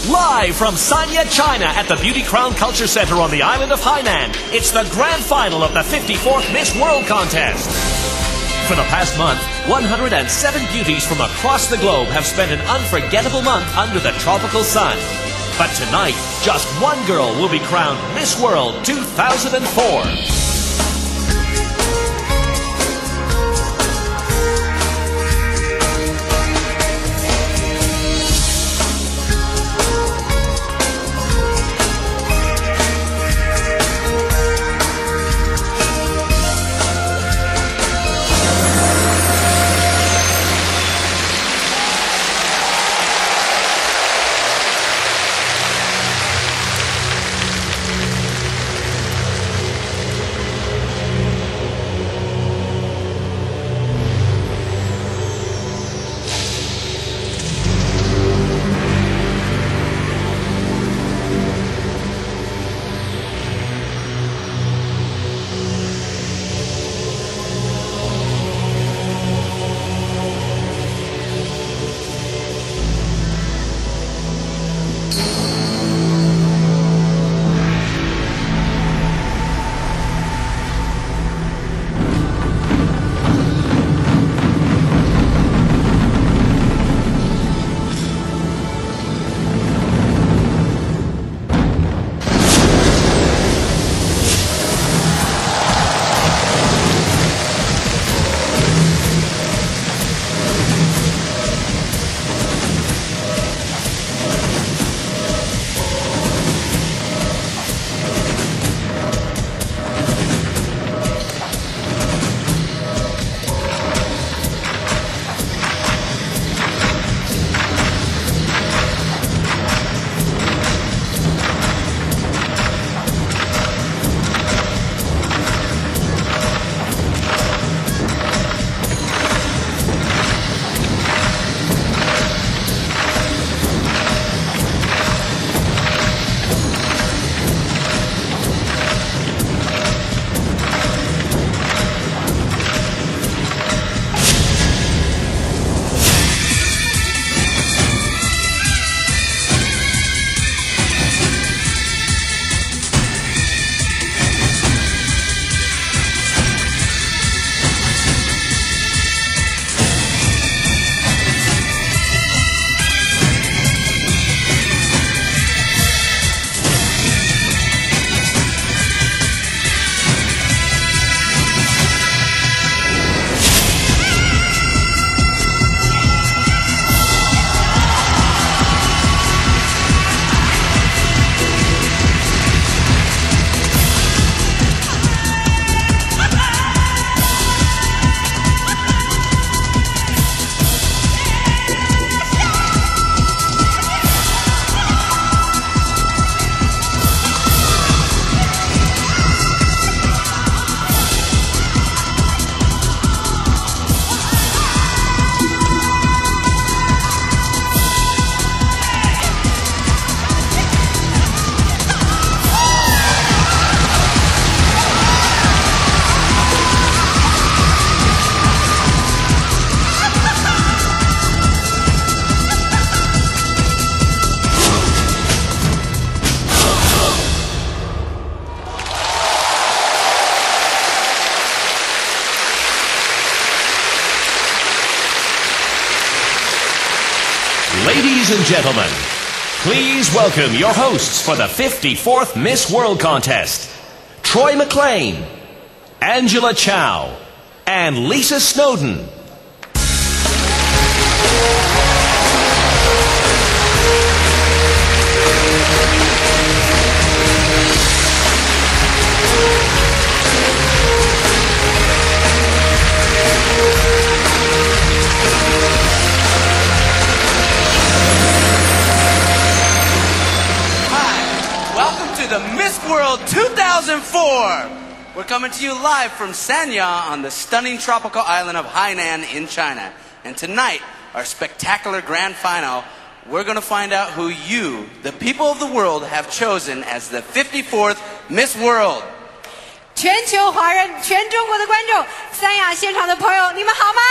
Live from Sanya, China at the Beauty Crown Culture Center on the island of Hainan, it's the grand final of the 54th Miss World Contest. For the past month, 107 beauties from across the globe have spent an unforgettable month under the tropical sun. But tonight, just one girl will be crowned Miss World 2004. Ladies and gentlemen, please welcome your hosts for the 54th Miss World Contest, Troy McLean, Angela Chow, and Lisa Snowden. The Miss World 2004. We're coming to you live from Sanya on the stunning tropical island of Hainan in China. And tonight, our spectacular grand final, we're going to find out who you, the people of the world, have chosen as the 54th Miss World. 全球华人、全中国的观众、三亚现场的朋友，你们好吗？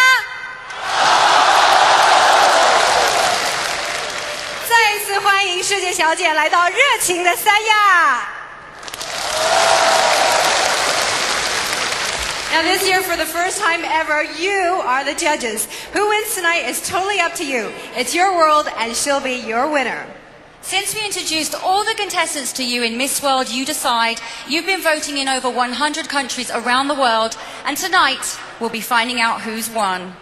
再一次欢迎世界小姐来到热情的三亚。Now this year, for the first time ever, you are the judges. Who wins tonight is totally up to you. It's your world, and she'll be your winner. Since we introduced all the contestants to you in Miss World You Decide, you've been voting in over 100 countries around the world, and tonight we'll be finding out who's won.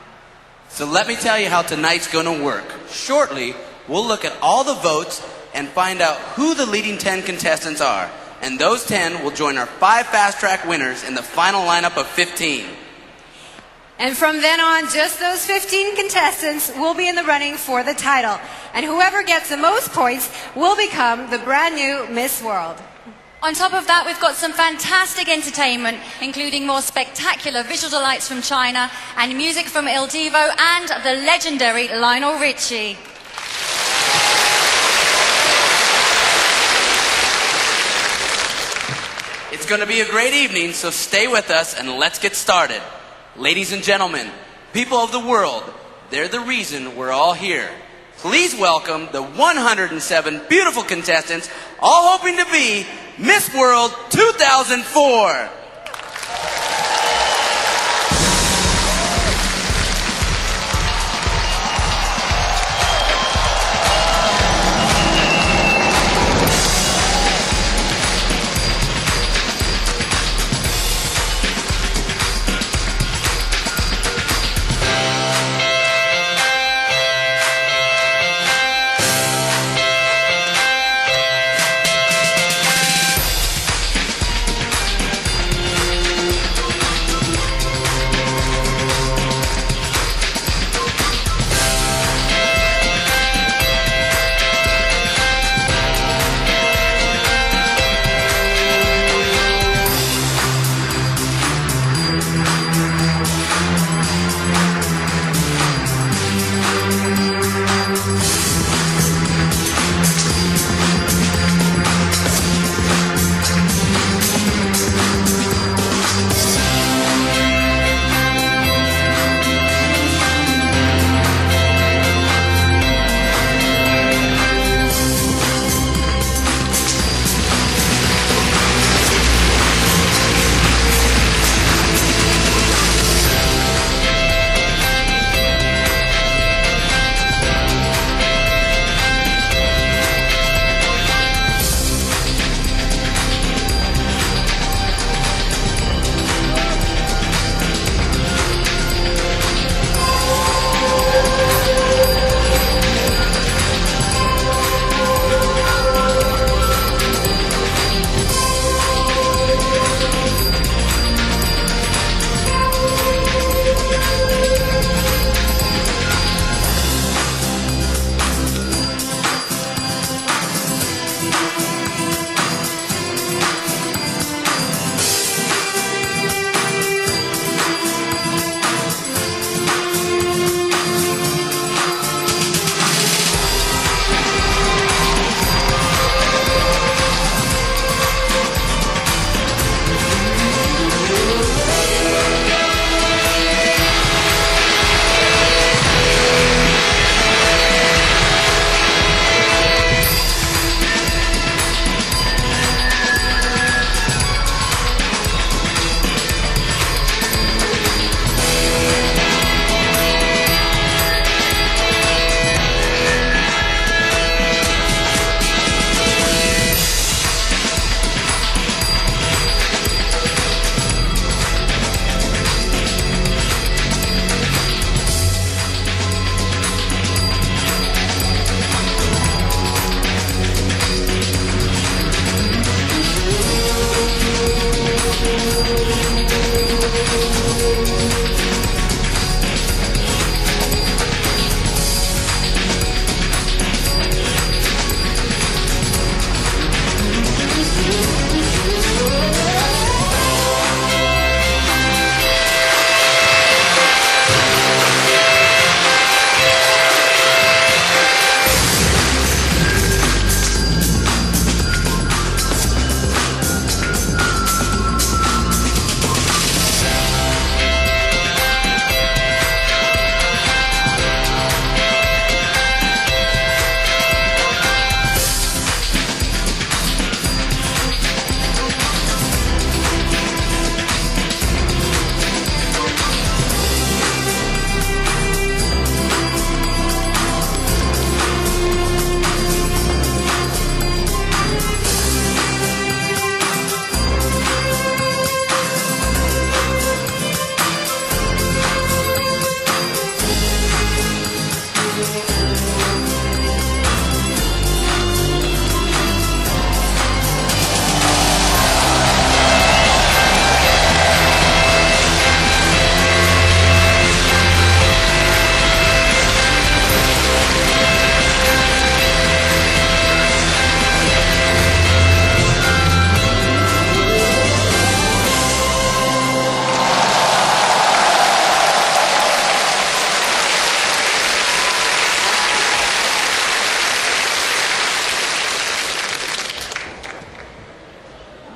So let me tell you how tonight's going to work. Shortly, we'll look at all the votes and find out who the leading 10 contestants are. And those 10 will join our 5 fast track winners in the final lineup of 15. And from then on, just those 15 contestants will be in the running for the title. And whoever gets the most points will become the brand new Miss World. On top of that, we've got some fantastic entertainment, including more spectacular visual delights from China and music from Il Divo and the legendary Lionel Richie. It's going to be a great evening, so stay with us and let's get started. Ladies and gentlemen, people of the world, they're the reason we're all here. Please welcome the 107 beautiful contestants, all hoping to be Miss World 2004.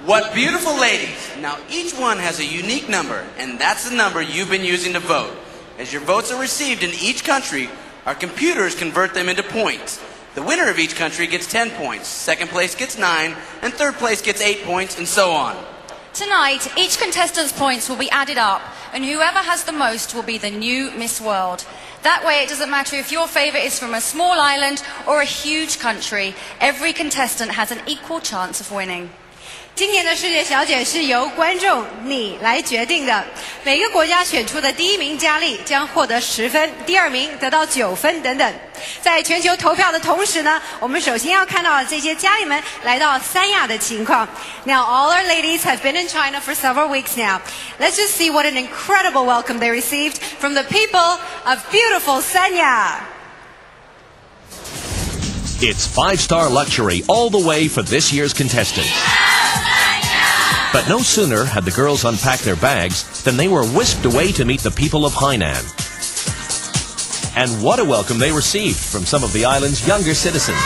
What beautiful ladies. Now each one has a unique number, and that's the number you've been using to vote. As your votes are received in each country, our computers convert them into points. The winner of each country gets 10 points, second place gets 9, and third place gets 8 points, and so on. Tonight, each contestant's points will be added up, and whoever has the most will be the new Miss World. That way, it doesn't matter if your favourite is from a small island or a huge country. Every contestant has an equal chance of winning. 今年的世界小姐是由观众你来决定的，每个国家选出的第一名佳丽将获得10分，第二名得到9分等等。在全球投票的同时呢，我们首先要看到这些佳丽们来到三亚的情况。Now all our ladies have been in China for several weeks now. Let's just see what an incredible welcome they received from the people of beautiful Sanya. It's 5-star luxury all the way for this year's contestants. But no sooner had the girls unpacked their bags than they were whisked away to meet the people of Hainan. And what a welcome they received from some of the island's younger citizens.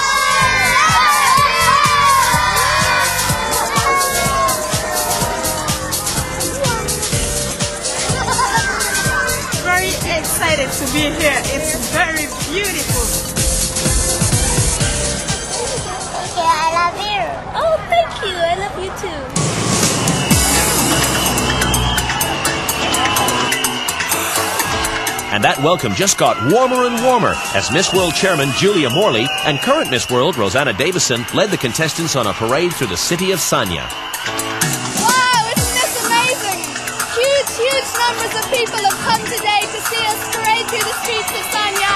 Very excited to be here. It's very beautiful. Okay, I love you. Oh, thank you. I love you too. And that welcome just got warmer and warmer as Miss World Chairman Julia Morley and current Miss World Rosanna Davison led the contestants on a parade through the city of Sanya. Wow, isn't this amazing? Huge numbers of people have come today to see us parade through the streets of Sanya.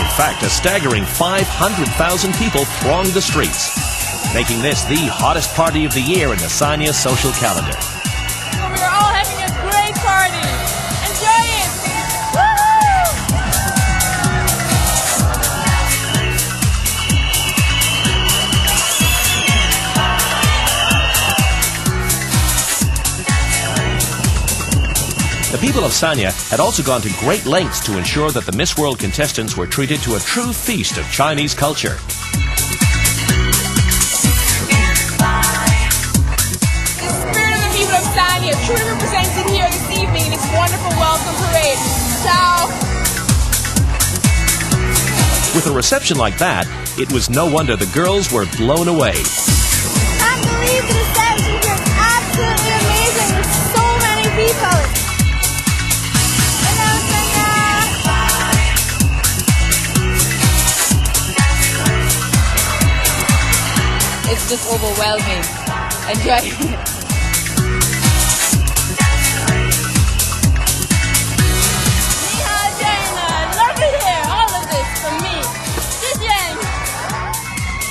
In fact, a staggering 500,000 people thronged the streets, making this the hottest party of the year in the Sanya social calendar. We are all having a great party. Enjoy it! The people of Sanya had also gone to great lengths to ensure that the Miss World contestants were treated to a true feast of Chinese culture. Sanya, truly represented here this evening in this wonderful welcome parade. Ciao! With a reception like that, it was no wonder the girls were blown away. I believe the reception here is absolutely amazing. There's so many people. Hello, Sanya. It's just overwhelming. Enjoy it.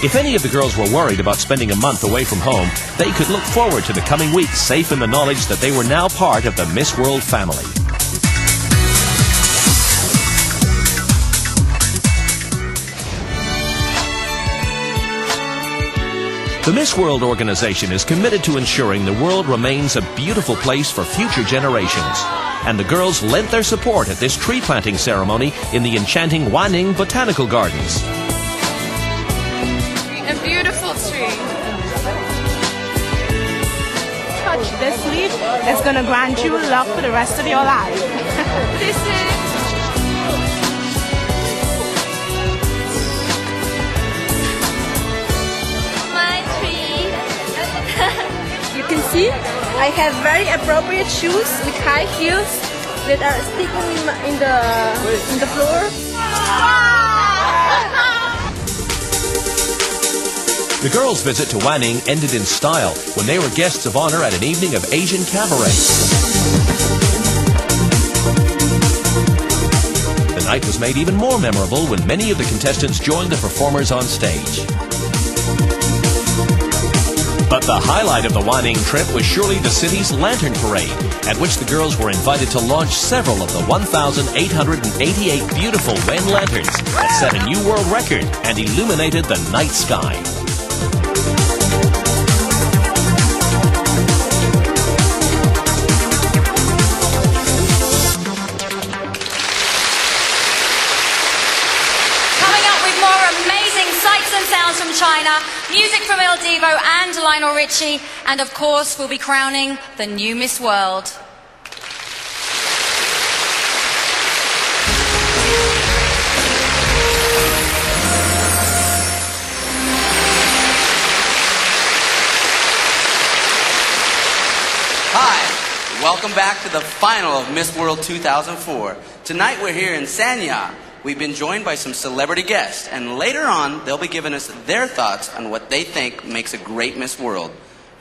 If any of the girls were worried about spending a month away from home, they could look forward to the coming weeks safe in the knowledge that they were now part of the Miss World family. The Miss World organization is committed to ensuring the world remains a beautiful place for future generations. And the girls lent their support at this tree planting ceremony in the enchanting Wanning Botanical Gardens. A beautiful tree. Touch this leaf. It's going to grant you luck for the rest of your life. This is... My tree. You can see I have very appropriate shoes with high heels that are sticking in the floor. The girls' visit to Wanning ended in style when they were guests of honor at an evening of Asian cabaret. The night was made even more memorable when many of the contestants joined the performers on stage. But the highlight of the Wanning trip was surely the city's lantern parade, at which the girls were invited to launch several of the 1,888 beautiful Wen lanterns that set a new world record and illuminated the night sky. Coming up with more amazing sights and Music from Il Divo and Lionel Richie, and of course we'll be crowning the new Miss World. Hi, welcome back to the final of Miss World 2004. Tonight we're here in Sanya. We've been joined by some celebrity guests, and later on they'll be giving us their thoughts on what they think makes a great Miss World.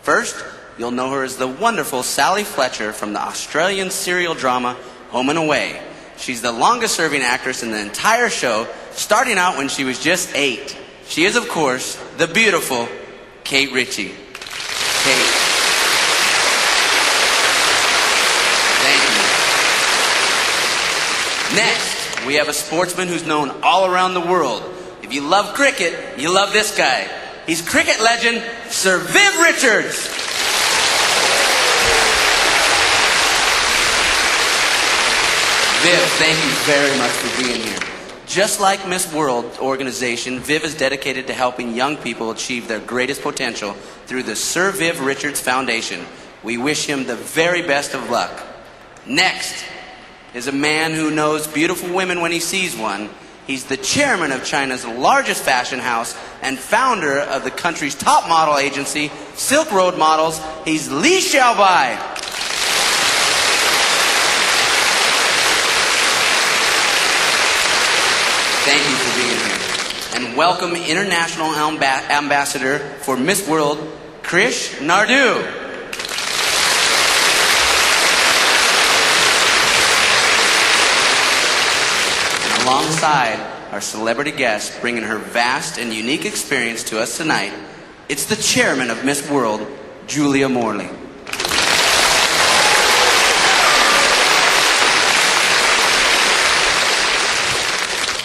First, you'll know her as the wonderful Sally Fletcher from the Australian serial drama Home and Away. She's the longest serving actress in the entire show, starting out when she was just 8. She is, of course, the beautiful Kate Ritchie. Kate. Next, we have a sportsman who's known all around the world. If you love cricket, you love this guy. He's cricket legend, Sir Viv Richards. Viv, thank you very much for being here. Just like Miss World organization, Viv is dedicated to helping young people achieve their greatest potential through the Sir Viv Richards Foundation. We wish him the very best of luck. Next is a man who knows beautiful women when he sees one. He's the chairman of China's largest fashion house and founder of the country's top model agency, Silk Road Models. He's Li Xiaobai. Thank you for being here. And welcome International Ambassador for Miss World, Krish Nardu. Alongside our celebrity guest, bringing her vast and unique experience to us tonight, it's the chairman of Miss World, Julia Morley.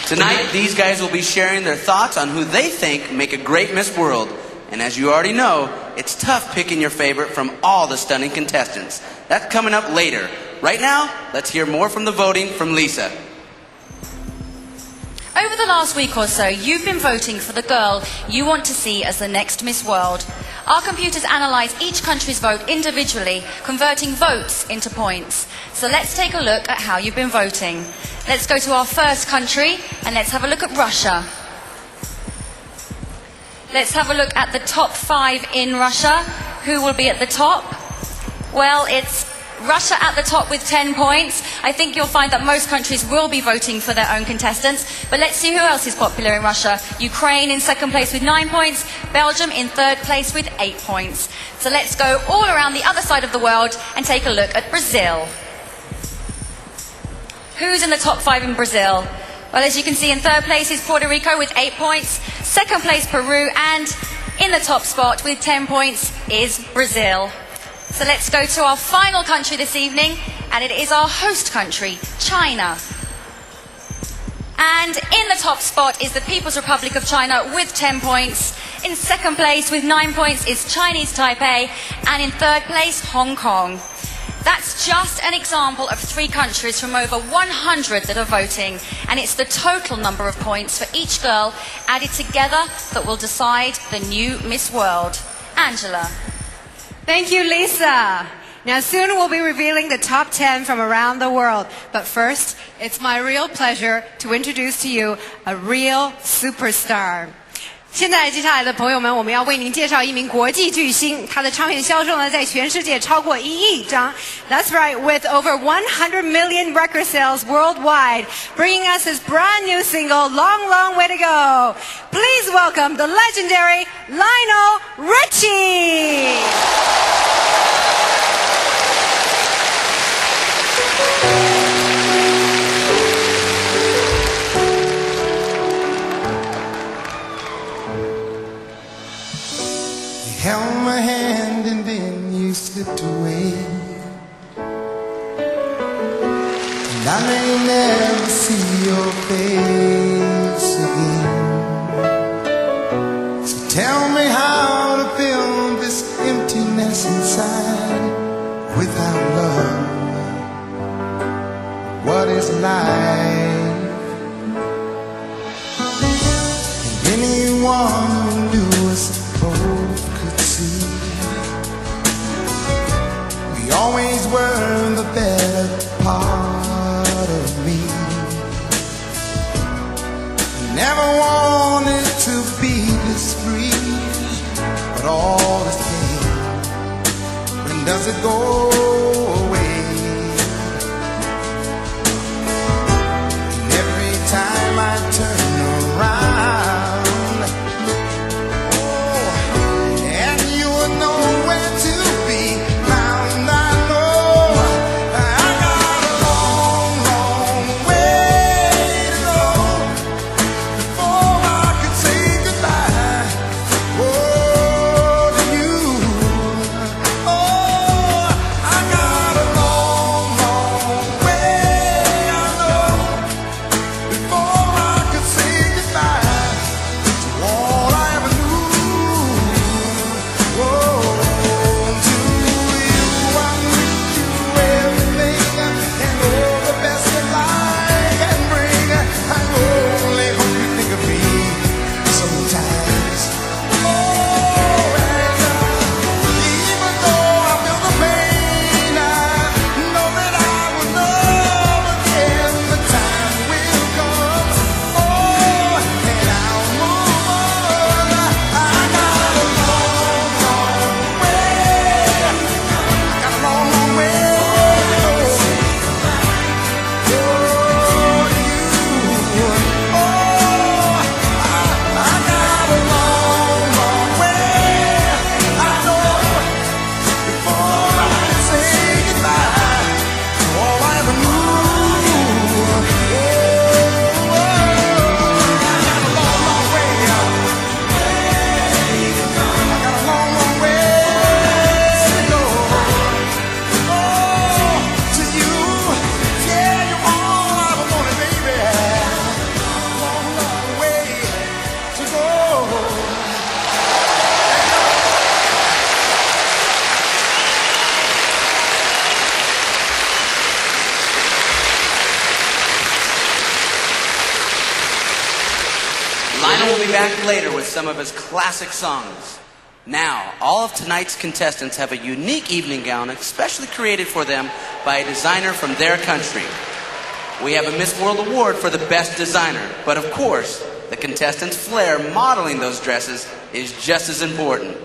Tonight, these guys will be sharing their thoughts on who they think make a great Miss World. And as you already know, it's tough picking your favorite from all the stunning contestants. That's coming up later. Right now, let's hear more from the voting from Lisa. Over the last week or so, you've been voting for the girl you want to see as the next Miss World. Our computers analyse each country's vote individually, converting votes into points. So let's take a look at how you've been voting. Let's go to our first country, and let's have a look at Russia. Let's have a look at the top 5 in Russia. Who will be at the top? Well, it's Russia at the top with 10 points. I think you'll find that most countries will be voting for their own contestants. But let's see who else is popular in Russia. Ukraine in second place with 9 points. Belgium in third place with 8 points. So let's go all around the other side of the world and take a look at Brazil. Who's in the top 5 in Brazil? Well, as you can see, in third place is Puerto Rico with 8 points. Second place, Peru. And in the top spot with 10 points is Brazil. So let's go to our final country this evening, and it is our host country, China. And in the top spot is the People's Republic of China with 10 points. In second place with 9 points is Chinese Taipei, and in third place, Hong Kong. That's just an example of 3 countries from over 100 that are voting, and it's the total number of points for each girl added together that will decide the new Miss World. Angela. Thank you, Lisa. Now, soon we'll be revealing the top 10 from around the world. But first, it's my real pleasure to introduce to you a real superstar. 现在接下来的朋友们，我们要为您介绍一名国际巨星，他的唱片销售呢，在全世界超过1亿张。That's right, with over 100 million record sales worldwide, bringing us his brand new single, Long, Long Way to Go. Please welcome the legendary Lionel Richie. Held my hand and then you slipped away, and I may never see your face again. So tell me how to fill this emptiness inside without love. What is life? And anyone who knew us never wanted to be this free, but all this pain, when does it go away? And every time I turn around, oh, and you are nowhere to be found, I know I got a long, long way to go before I could say goodbye. Oh, to you. Oh, I got a long, long way, I know, before I could say goodbye to all I ever knew. Oh, to you, I wish you everything and all the best that life can bring. I only hope you think of me sometimes. Oh, and even though I feel the pain, I know that I will love again. The time will come. Oh, and I'll move on. I got a long, long way. I got a long, long way to go. Oh, you. Oh, I got a long, long way. I know before I can say goodbye to all I ever knew. Oh, I got a long, long way. I got a long, long way to go. Oh, to you, yeah, you're all I ever wanted, baby. Long, long way to go. Lionel will be back later with some of his classic songs. Now, all of tonight's contestants have a unique evening gown especially created for them by a designer from their country. We have a Miss World Award for the best designer, but of course, the contestants' flair modeling those dresses is just as important.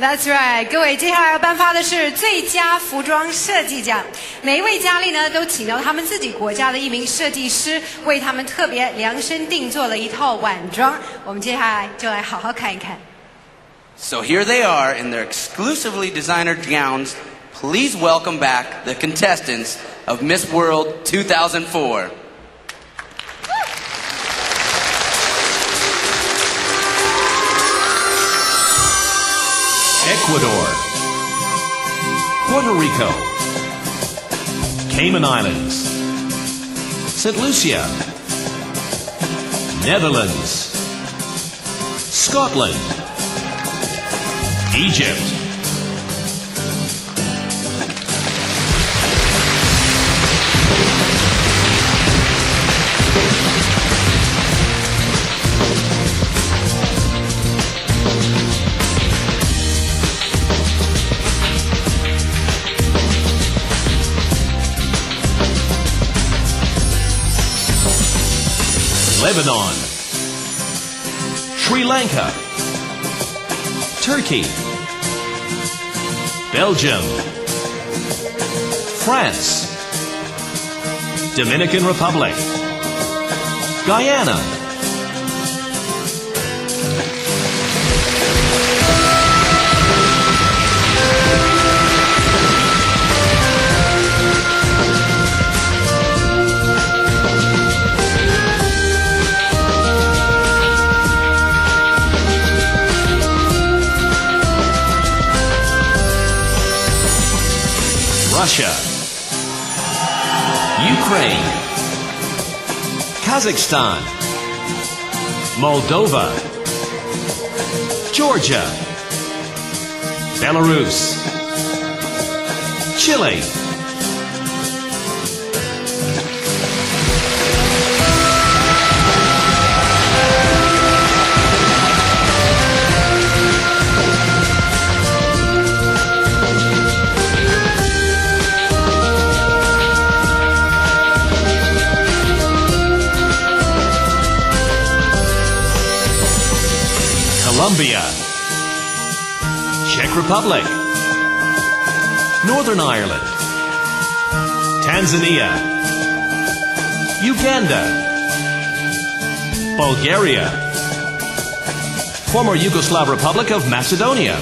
That's right， 各位，接下来要颁发的是最佳服装设计奖。每一位佳丽呢，都请到他们自己国家的一名设计师，为他们特别量身定做了一套晚装。我们接下来就来好好看一看。So here they are in their exclusively designer gowns. Please welcome back the contestants of Miss World 2004. Ecuador, Puerto Rico, Cayman Islands, St. Lucia, Netherlands, Scotland, Egypt, Lebanon, Sri Lanka, Turkey, Belgium, France, Dominican Republic, Guyana, Russia, Ukraine, Kazakhstan, Moldova, Georgia, Belarus, Chile, Colombia, Czech Republic, Northern Ireland, Tanzania, Uganda, Bulgaria, former Yugoslav Republic of Macedonia,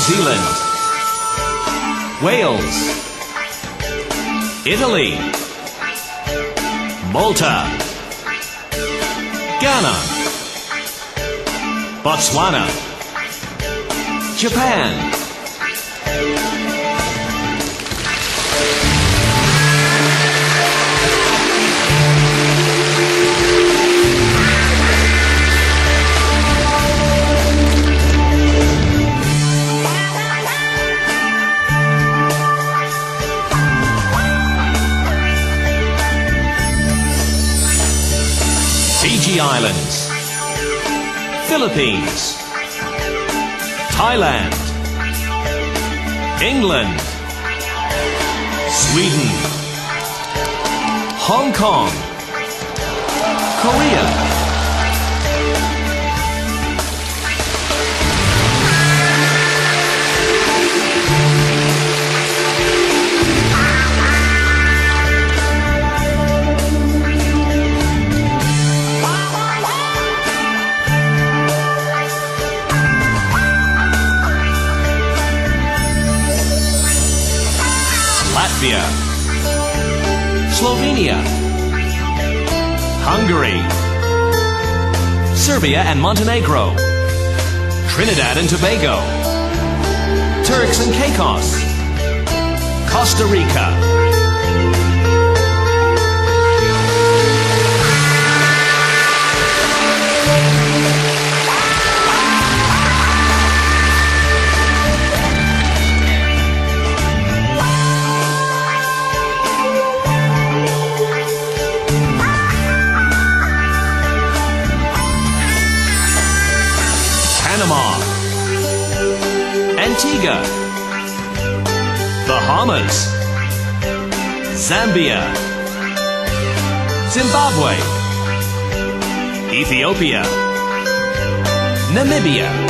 Zealand, Wales, Italy, Malta, Ghana, Botswana, Japan, Fiji Islands, Philippines, Thailand, England, Sweden, Hong Kong, Korea, Latvia, Slovenia, Hungary, Serbia and Montenegro, Trinidad and Tobago, Turks and Caicos, Costa Rica, Panama, Antigua, Bahamas, Zambia, Zimbabwe, Ethiopia, Namibia,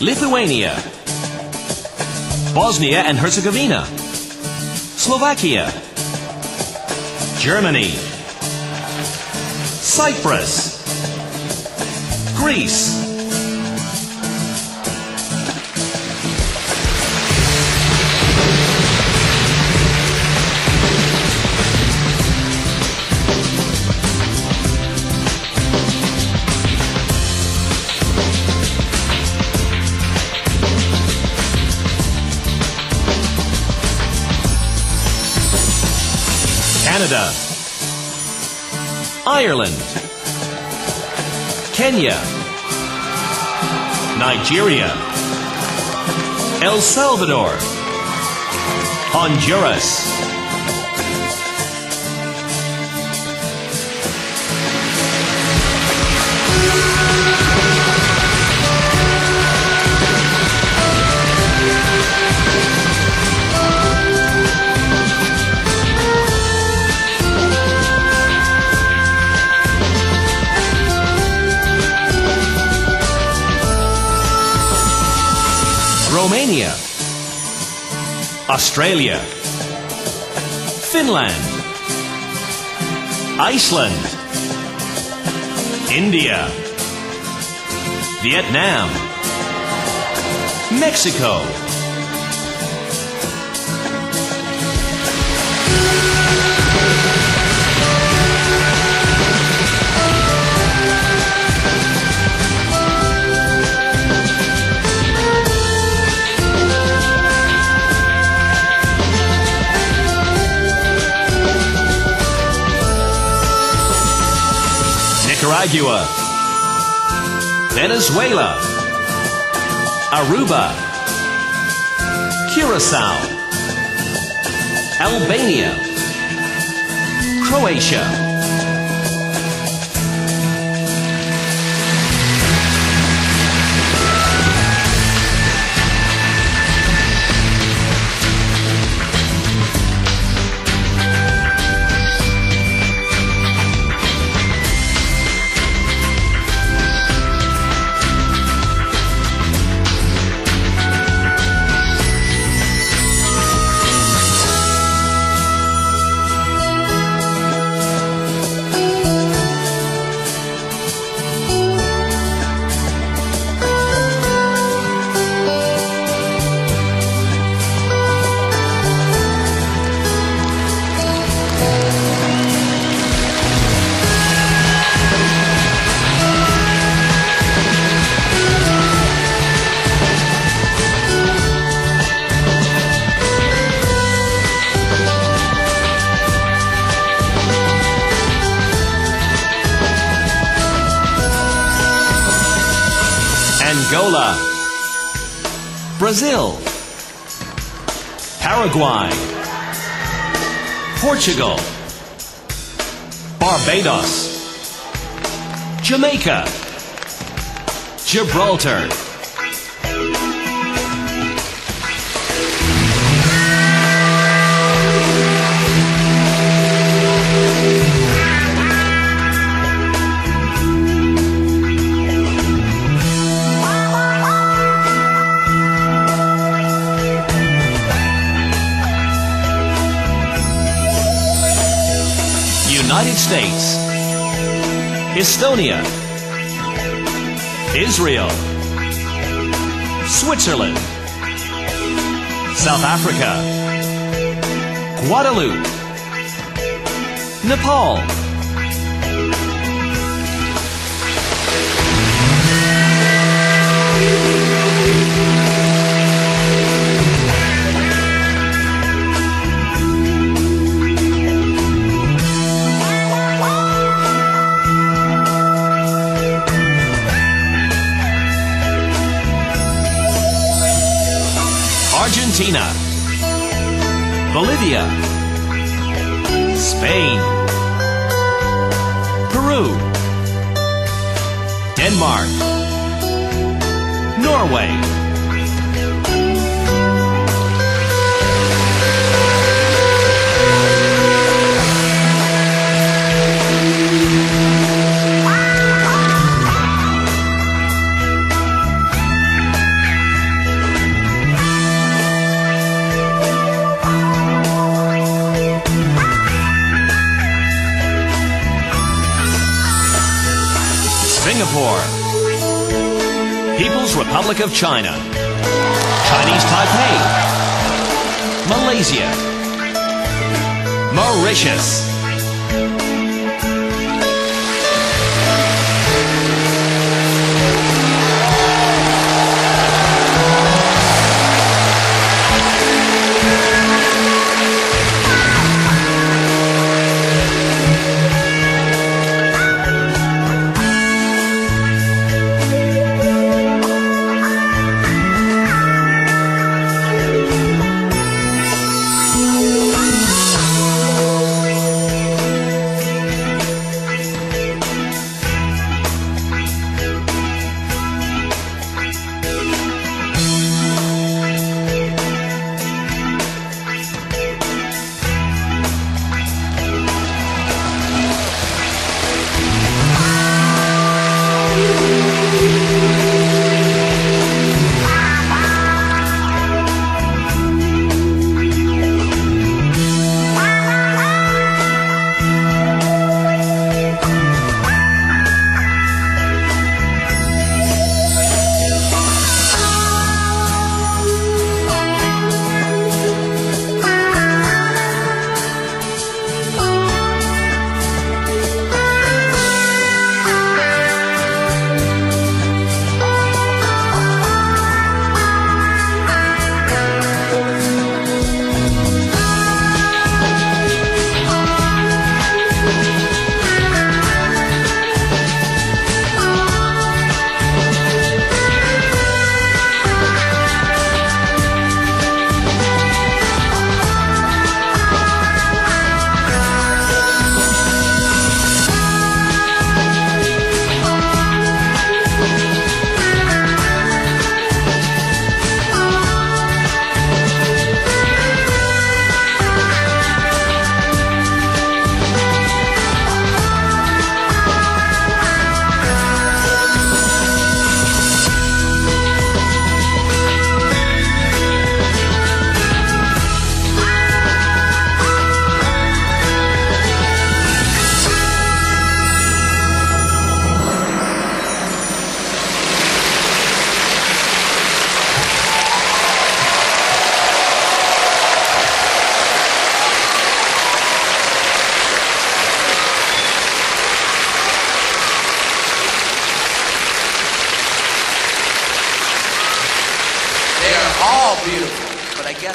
Lithuania, Bosnia and Herzegovina, Slovakia, Germany, Cyprus, Greece, Canada, Ireland, Kenya, Nigeria, El Salvador, Honduras, Romania, Australia, Finland, Iceland, India, Vietnam, Mexico, Nicaragua, Venezuela, Aruba, Curacao, Albania, Croatia, Angola, Brazil, Paraguay, Portugal, Barbados, Jamaica, Gibraltar, United States, Estonia, Israel, Switzerland, South Africa, Guadeloupe, Nepal, Argentina, Bolivia, Spain, Peru, Denmark, Norway, Singapore, People's Republic of China, Chinese Taipei, Malaysia, Mauritius,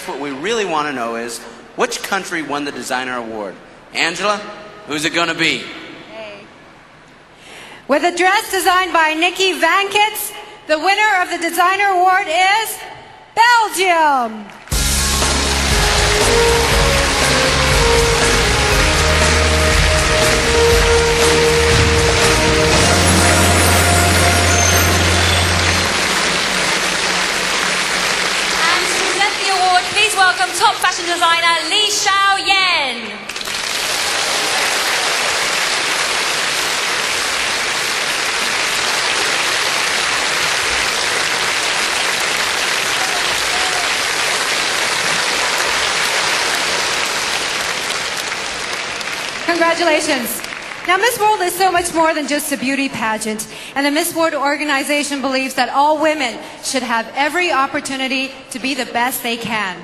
what we really want to know is, which country won the designer award? Angela, who's it going to be? With a dress designed by Nikki Vankits, the winner of the designer award is Belgium. And to present the award, please welcome top fashion designer Li Xiaoyan. Congratulations. Now, Miss World is so much more than just a beauty pageant, and the Miss World organization believes that all women should have every opportunity to be the best they can.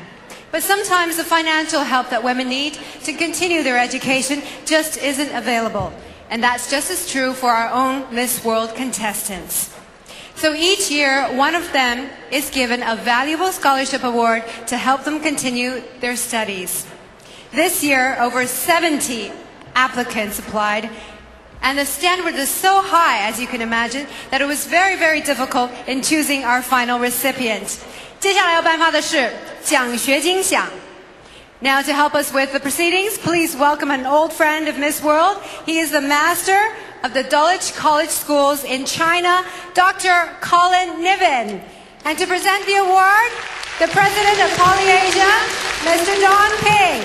But sometimes the financial help that women need to continue their education just isn't available, and that's just as true for our own Miss World contestants. So each year, one of them is given a valuable scholarship award to help them continue their studies. This year, over 70 applicants applied, and the standard is so high, as you can imagine, that it was very, very difficult in choosing our final recipient. 接下来要颁发的是奖学金奖. Now, to help us with the proceedings, please welcome an old friend of Miss World. He is the master of the Dulwich College Schools in China, Dr. Colin Niven. And to present the award, the president of Polyasia, Mr. Don Ping.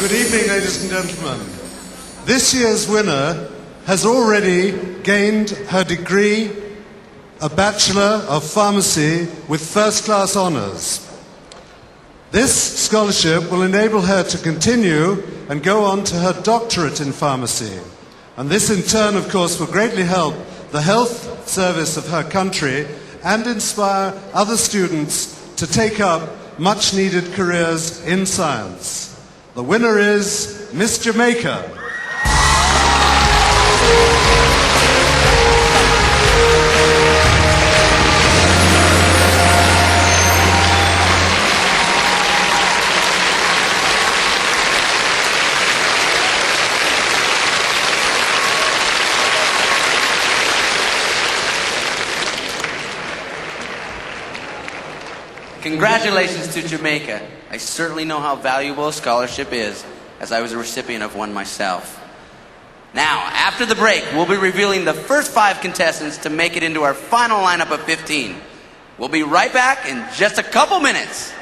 Good evening, ladies and gentlemen. This year's winner has already gained her degree, a Bachelor of Pharmacy with first-class honours. This scholarship will enable her to continue and go on to her doctorate in pharmacy. And this in turn, of course, will greatly help the health service of her country and inspire other students to take up much-needed careers in science. The winner is Miss Jamaica. Congratulations to Jamaica. I certainly know how valuable a scholarship is, as I was a recipient of one myself. Now, after the break, we'll be revealing the first 5 contestants to make it into our final lineup of 15. We'll be right back in just a couple minutes.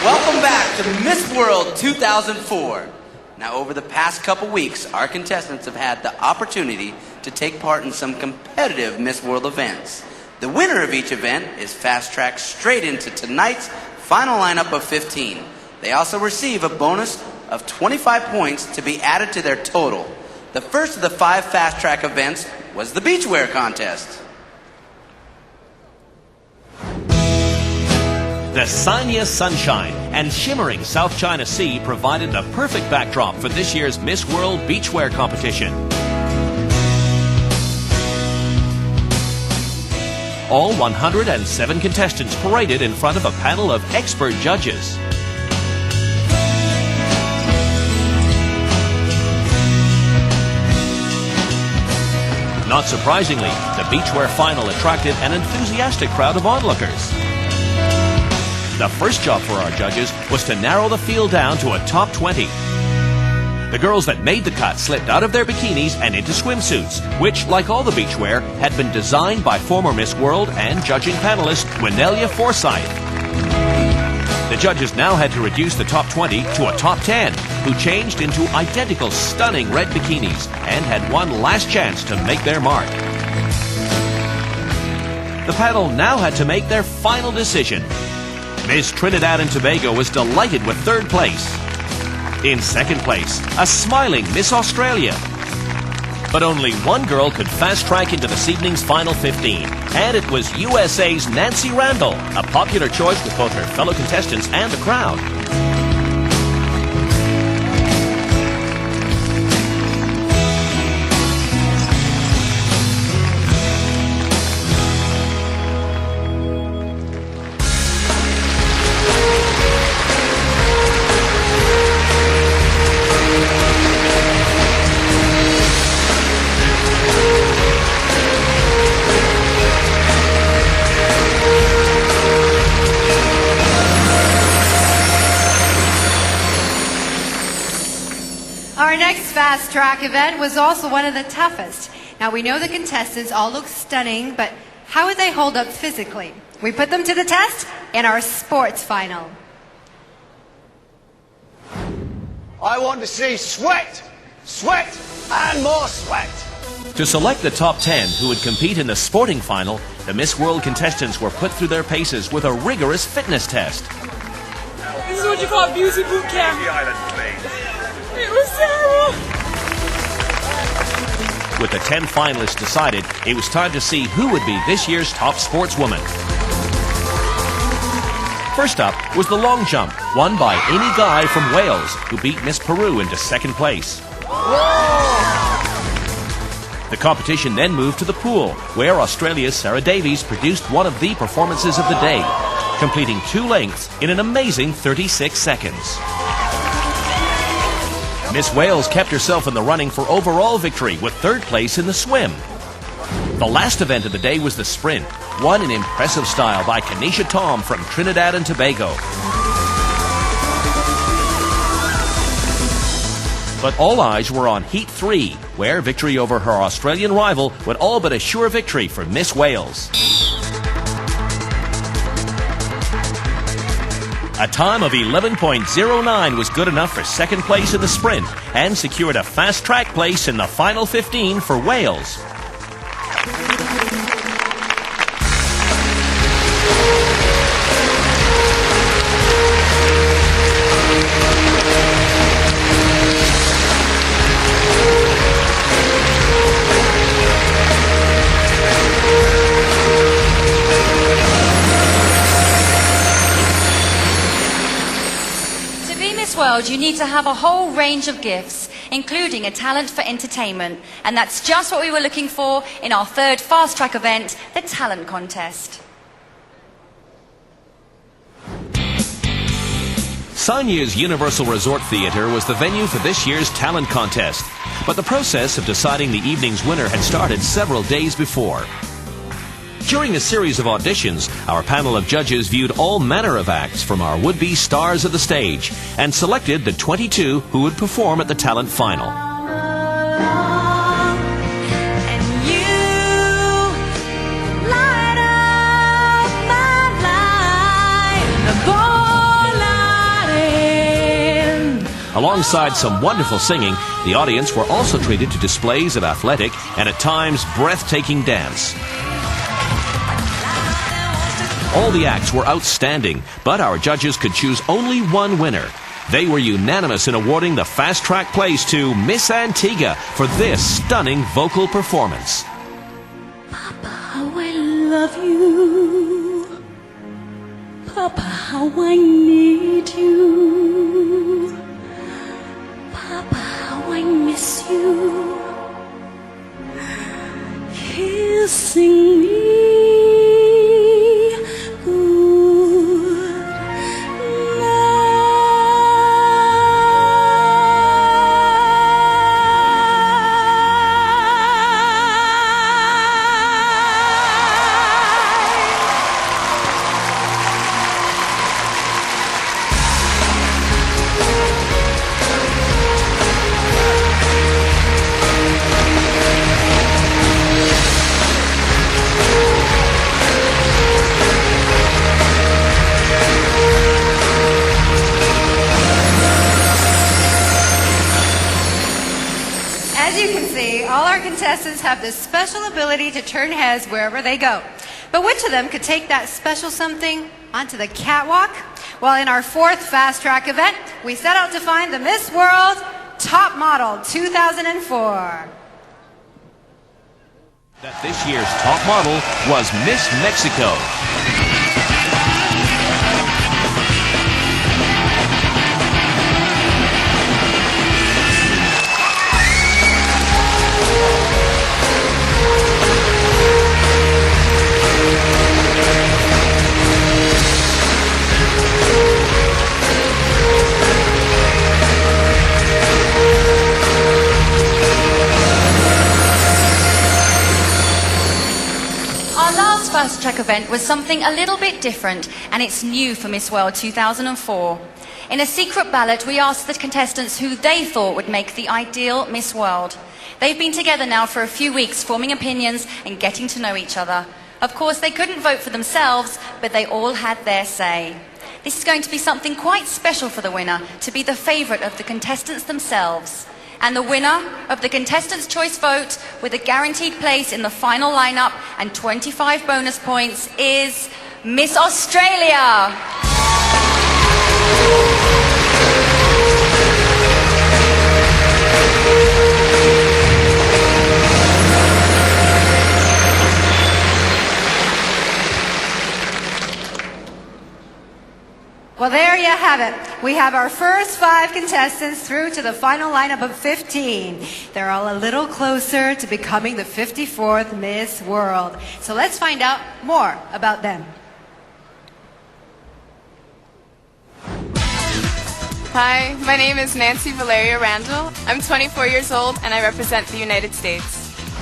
Welcome back to Miss World 2004. Now, over the past couple weeks, our contestants have had the opportunity to take part in some competitive Miss World events. The winner of each event is fast-tracked straight into tonight's final lineup of 15. They also receive a bonus of 25 points to be added to their total. The first of the 5 fast-track events was the beachwear contest. The Sanya sunshine and shimmering South China Sea provided the perfect backdrop for this year's Miss World beachwear competition. All 107 contestants paraded in front of a panel of expert judges. Not surprisingly, the beachwear final attracted an enthusiastic crowd of onlookers. The first job for our judges was to narrow the field down to a top 20. The girls that made the cut slipped out of their bikinis and into swimsuits, which, like all the beachwear, had been designed by former Miss World and judging panelist Winelia Forsyth. The judges now had to reduce the top 20 to a top 10, who changed into identical stunning red bikinis and had one last chance to make their mark. The panel now had to make their final decision. Miss Trinidad and Tobago was delighted with third place. In second place, a smiling Miss Australia. But only one girl could fast track into this evening's final 15, and it was USA's Nancy Randall, a popular choice with both her fellow contestants and the crowd. Our next fast track event was also one of the toughest. Now we know the contestants all look stunning, but how would they hold up physically? We put them to the test in our sports final. I want to see sweat, sweat, and more sweat. To select the top 10 who would compete in the sporting final, the Miss World contestants were put through their paces with a rigorous fitness test. This is what you call beauty boot camp. It was terrible. With the 10 finalists decided, it was time to see who would be this year's top sportswoman. First up was the long jump, won by Amy Guy from Wales, who beat Miss Peru into second place. The competition then moved to the pool, where Australia's Sarah Davies produced one of the performances of the day, completing 2 lengths in an amazing 36 seconds. Miss Wales kept herself in the running for overall victory with third place in the swim. The last event of the day was the sprint, won in impressive style by Kanisha Tom from Trinidad and Tobago. But all eyes were on Heat 3, where victory over her Australian rival would all but assure victory for Miss Wales. A time of 11.09 was good enough for second place in the sprint and secured a fast-track place in the final 15 for Wales. World, you need to have a whole range of gifts, including a talent for entertainment, and that's just what we were looking for in our third fast track event, the talent contest. Sanya's Universal Resort Theatre was the venue for this year's talent contest, but the process of deciding the evening's winner had started several days before. During a series of auditions, our panel of judges viewed all manner of acts from our would-be stars of the stage and selected the 22 who would perform at the talent final. Alongside some wonderful singing, the audience were also treated to displays of athletic and at times breathtaking dance. All the acts were outstanding, but our judges could choose only one winner. They were unanimous in awarding the fast-track place to Miss Antigua for this stunning vocal performance. Papa, how I love you. Papa, how I need you. Papa, how I miss you. Kissing me. All our contestants have this special ability to turn heads wherever they go. But which of them could take that special something onto the catwalk. Well, in our fourth fast track event, we set out to find the Miss World Top Model 2004. That this year's top model was Miss Mexico. Our last fast track event was something a little bit different, and it's new for Miss World 2004. In a secret ballot, we asked the contestants who they thought would make the ideal Miss World. They've been together now for a few weeks, forming opinions and getting to know each other. Of course, they couldn't vote for themselves, but they all had their say. This is going to be something quite special for the winner, to be the favourite of the contestants themselves. And the winner of the Contestants' Choice vote, with a guaranteed place in the final lineup and 25 bonus points, is Miss Australia. Well, there you have it. We have our first 5 contestants through to the final lineup of 15. They're all a little closer to becoming the 54th Miss World. So let's find out more about them. Hi, my name is Nancy Valeria Randall. I'm 24 years old and I represent the United States.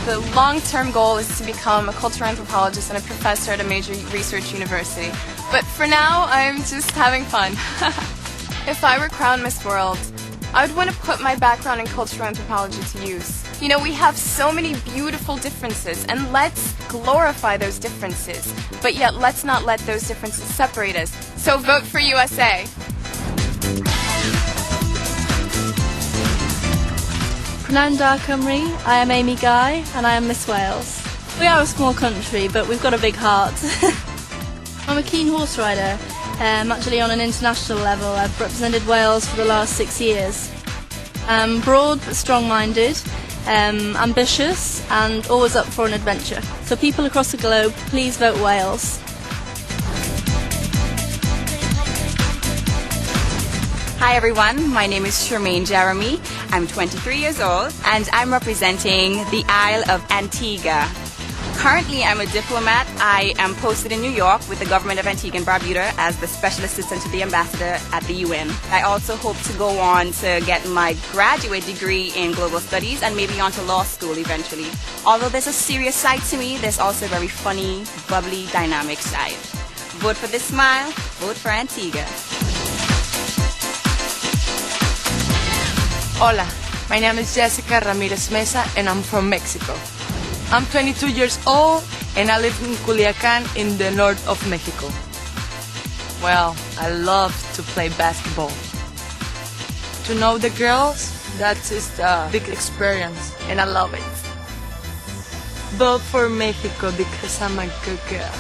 The long-term goal is to become a cultural anthropologist and a professor at a major research university. But for now, I'm just having fun. If I were crowned Miss World, I would want to put my background in cultural anthropology to use. You know, we have so many beautiful differences, and let's glorify those differences. But yet, let's not let those differences separate us. So vote for USA. Prananda Cymru, I am Amy Guy and I am Miss Wales. We are a small country but we've got a big heart. I'm a keen horse rider, actually on an international level. I've represented Wales for the last 6 years. I'm broad but strong-minded, ambitious and always up for an adventure. So people across the globe, please vote Wales. Hi everyone, my name is Charmaine Jeremy. I'm 23 years old and I'm representing the Isle of Antigua. Currently I'm a diplomat. I am posted in New York with the government of Antigua and Barbuda as the special assistant to the ambassador at the UN. I also hope to go on to get my graduate degree in global studies and maybe on to law school eventually. Although there's a serious side to me, there's also a very funny, bubbly, dynamic side. Vote for the smile, vote for Antigua. Hola, my name is Jessica Ramirez Mesa and I'm from Mexico. I'm 22 years old and I live in Culiacan in the north of Mexico. Well, I love to play basketball. To know the girls, that is a big experience and I love it. Vote for Mexico because I'm a good girl.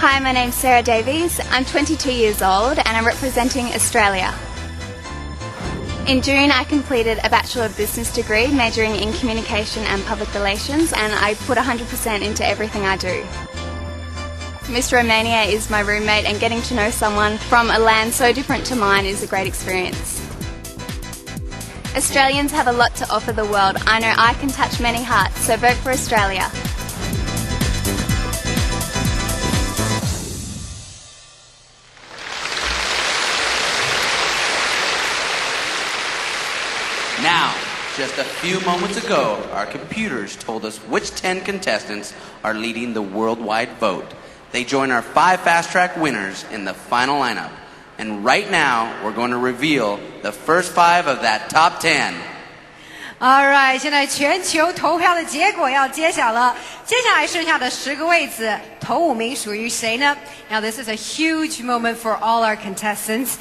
Hi, my name's Sarah Davies. I'm 22 years old and I'm representing Australia. In June, I completed a Bachelor of Business degree majoring in Communication and Public Relations, and I put 100% into everything I do. Miss Romania is my roommate, and getting to know someone from a land so different to mine is a great experience. Australians have a lot to offer the world. I know I can touch many hearts, so vote for Australia. Now, just a few moments ago, our computers told us which 10 contestants are leading the worldwide vote. They join our 5 Fast Track winners in the final lineup. And right now, we're going to reveal the first 5 of that top 10. Alright, 现在全球投票的结果要揭晓了。接下来剩下的10个位子，头5名属于谁呢？ Now this is a huge moment for all our contestants.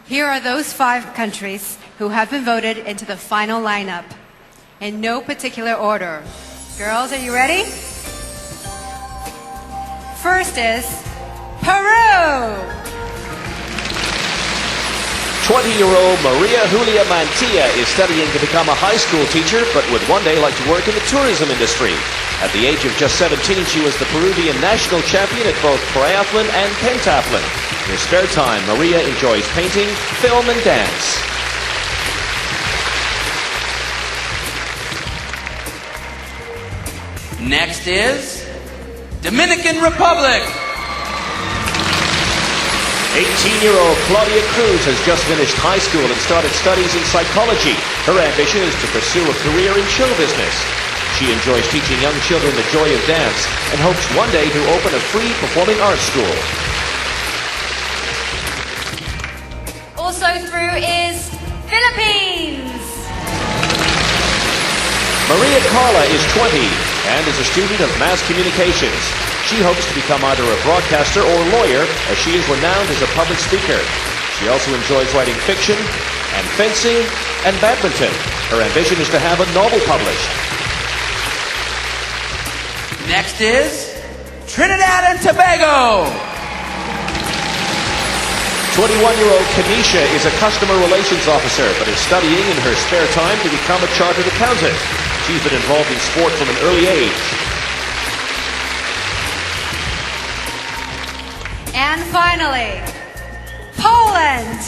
Here are those 5 countries who have been voted into the final lineup in no particular order. Girls, are you ready? First is Peru. 20-year-old María Mantilla is studying to become a high school teacher, but would one day like to work in the tourism industry. At the age of just 17, she was the Peruvian national champion at both triathlon and pentathlon. In her spare time, Maria enjoys painting, film, and dance. Next is Dominican Republic. 18-year-old Claudia Cruz has just finished high school and started studies in psychology. Her ambition is to pursue a career in show business. She enjoys teaching young children the joy of dance and hopes one day to open a free performing arts school. Also through is Philippines. Maria Carla is 20 and is a student of mass communications. She hopes to become either a broadcaster or lawyer, as she is renowned as a public speaker. She also enjoys writing fiction and fencing and badminton. Her ambition is to have a novel published. Next is Trinidad and Tobago. 21-year-old Kanisha is a customer relations officer, but is studying in her spare time to become a chartered accountant. She's been involved in sport from an early age. And finally, Poland.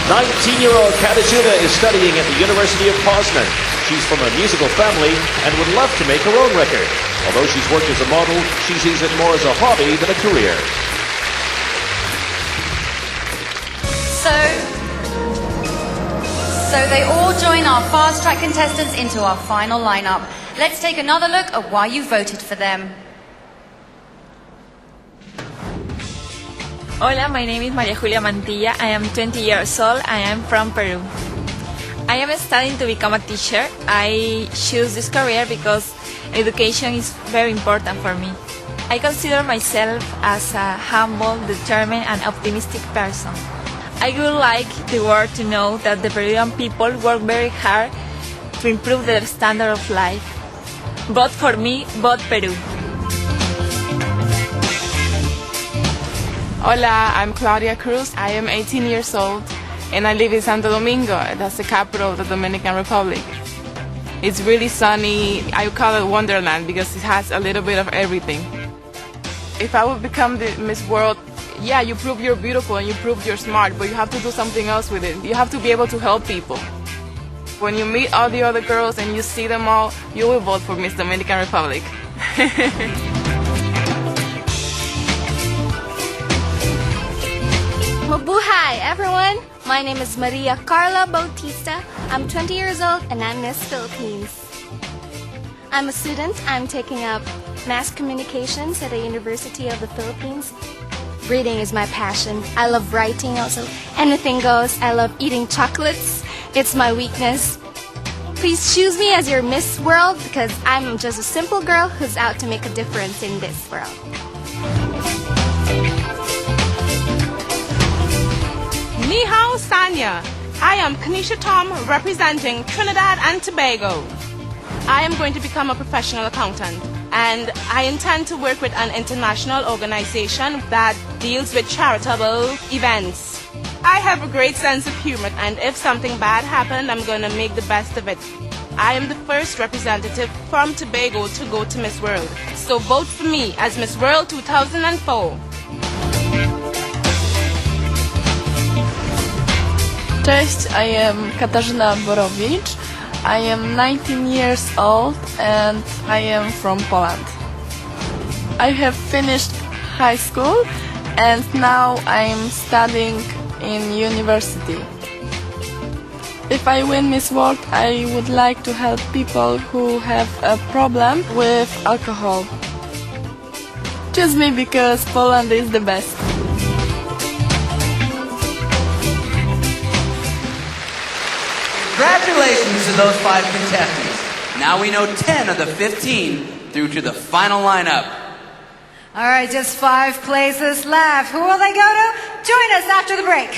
19-year-old Katarzyna is studying at the University of Poznan. She's from a musical family and would love to make her own record. Although she's worked as a model, she sees it more as a hobby than a career. So they all join our fast track contestants into our final lineup. Let's take another look at why you voted for them. Hola, my name is María Mantilla. I am 20 years old. I am from Peru. I am studying to become a teacher. I choose this career because education is very important for me. I consider myself as a humble, determined, and optimistic person. I would like the world to know that the Peruvian people work very hard to improve their standard of life. Vote for me, vote Peru. Hola, I'm Claudia Cruz. I am 18 years old and I live in Santo Domingo. That's the capital of the Dominican Republic. It's really sunny. I call it Wonderland because it has a little bit of everything. If I would become the Miss World, yeah, you prove you're beautiful and you prove you're smart, but you have to do something else with it. You have to be able to help people. When you meet all the other girls and you see them all, you will vote for Miss Dominican Republic. Mabuhay, everyone! My name is Maria Carla Bautista. I'm 20 years old and I'm Miss Philippines. I'm a student. I'm taking up mass communications at the University of the Philippines. Reading is my passion. I love writing also. Anything goes. I love eating chocolates. It's my weakness. Please choose me as your Miss World because I'm just a simple girl who's out to make a difference in this world. Ni hao, Sanya. I am Kanisha Tom representing Trinidad and Tobago. I am going to become a professional accountant and I intend to work with an international organization that deals with charitable events. I have a great sense of humor and if something bad happened, I'm going to make the best of it. I am the first representative from Tobago to go to Miss World. So vote for me as Miss World 2004. Cześć, I am Katarzyna Borowicz. I am 19 years old and I am from Poland. I have finished high school and now I'm studying in university. If I win Miss World, I would like to help people who have a problem with alcohol. Choose me because Poland is the best. Congratulations to those 5 contestants. Now we know 10 of the 15 through to the final lineup. All right, just 5 places left. Who will they go to? Join us after the break.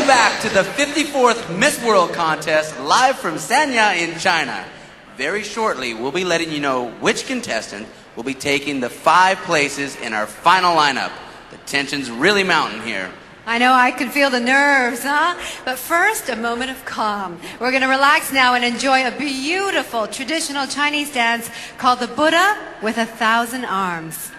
Welcome back to the 54th Miss World Contest, live from Sanya in China. Very shortly, we'll be letting you know which contestant will be taking the 5 places in our final lineup. The tension's really mounting here. I know, I can feel the nerves, huh? But first, a moment of calm. We're going to relax now and enjoy a beautiful traditional Chinese dance called the Buddha with 1,000 arms.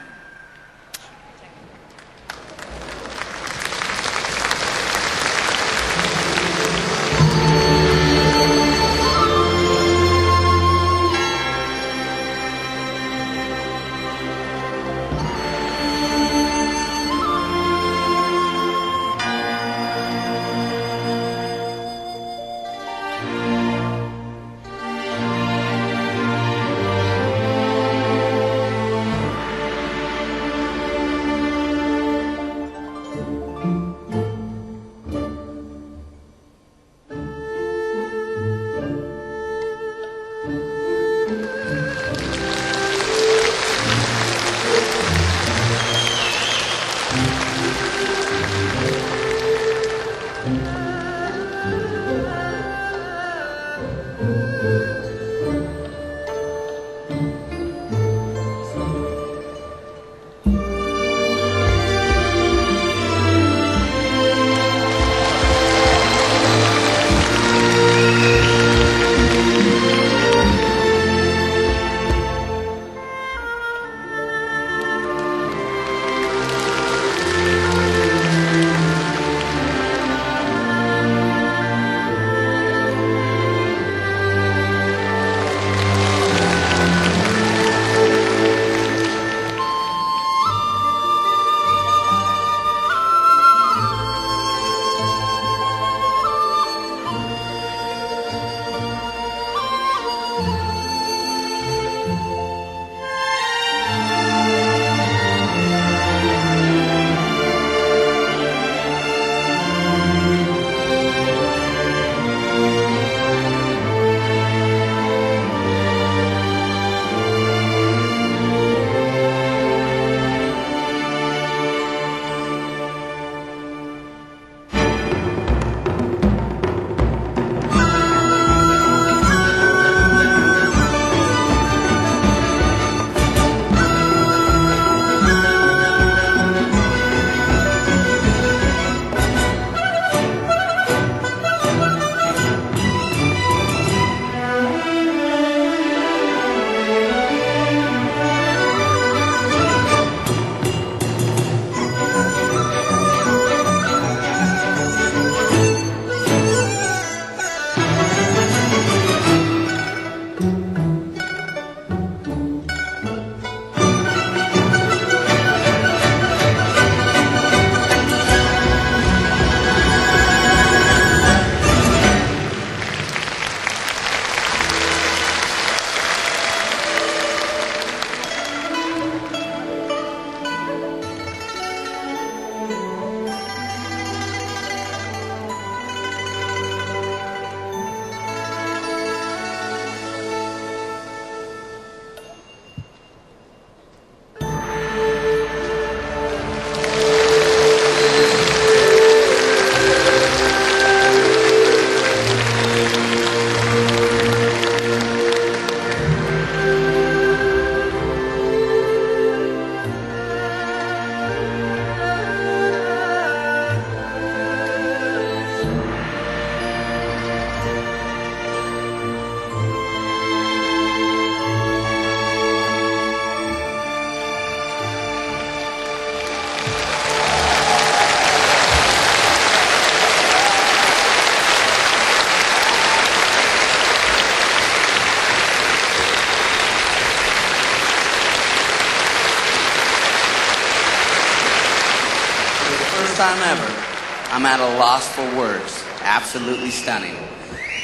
time ever, I'm at a loss for words. Absolutely stunning.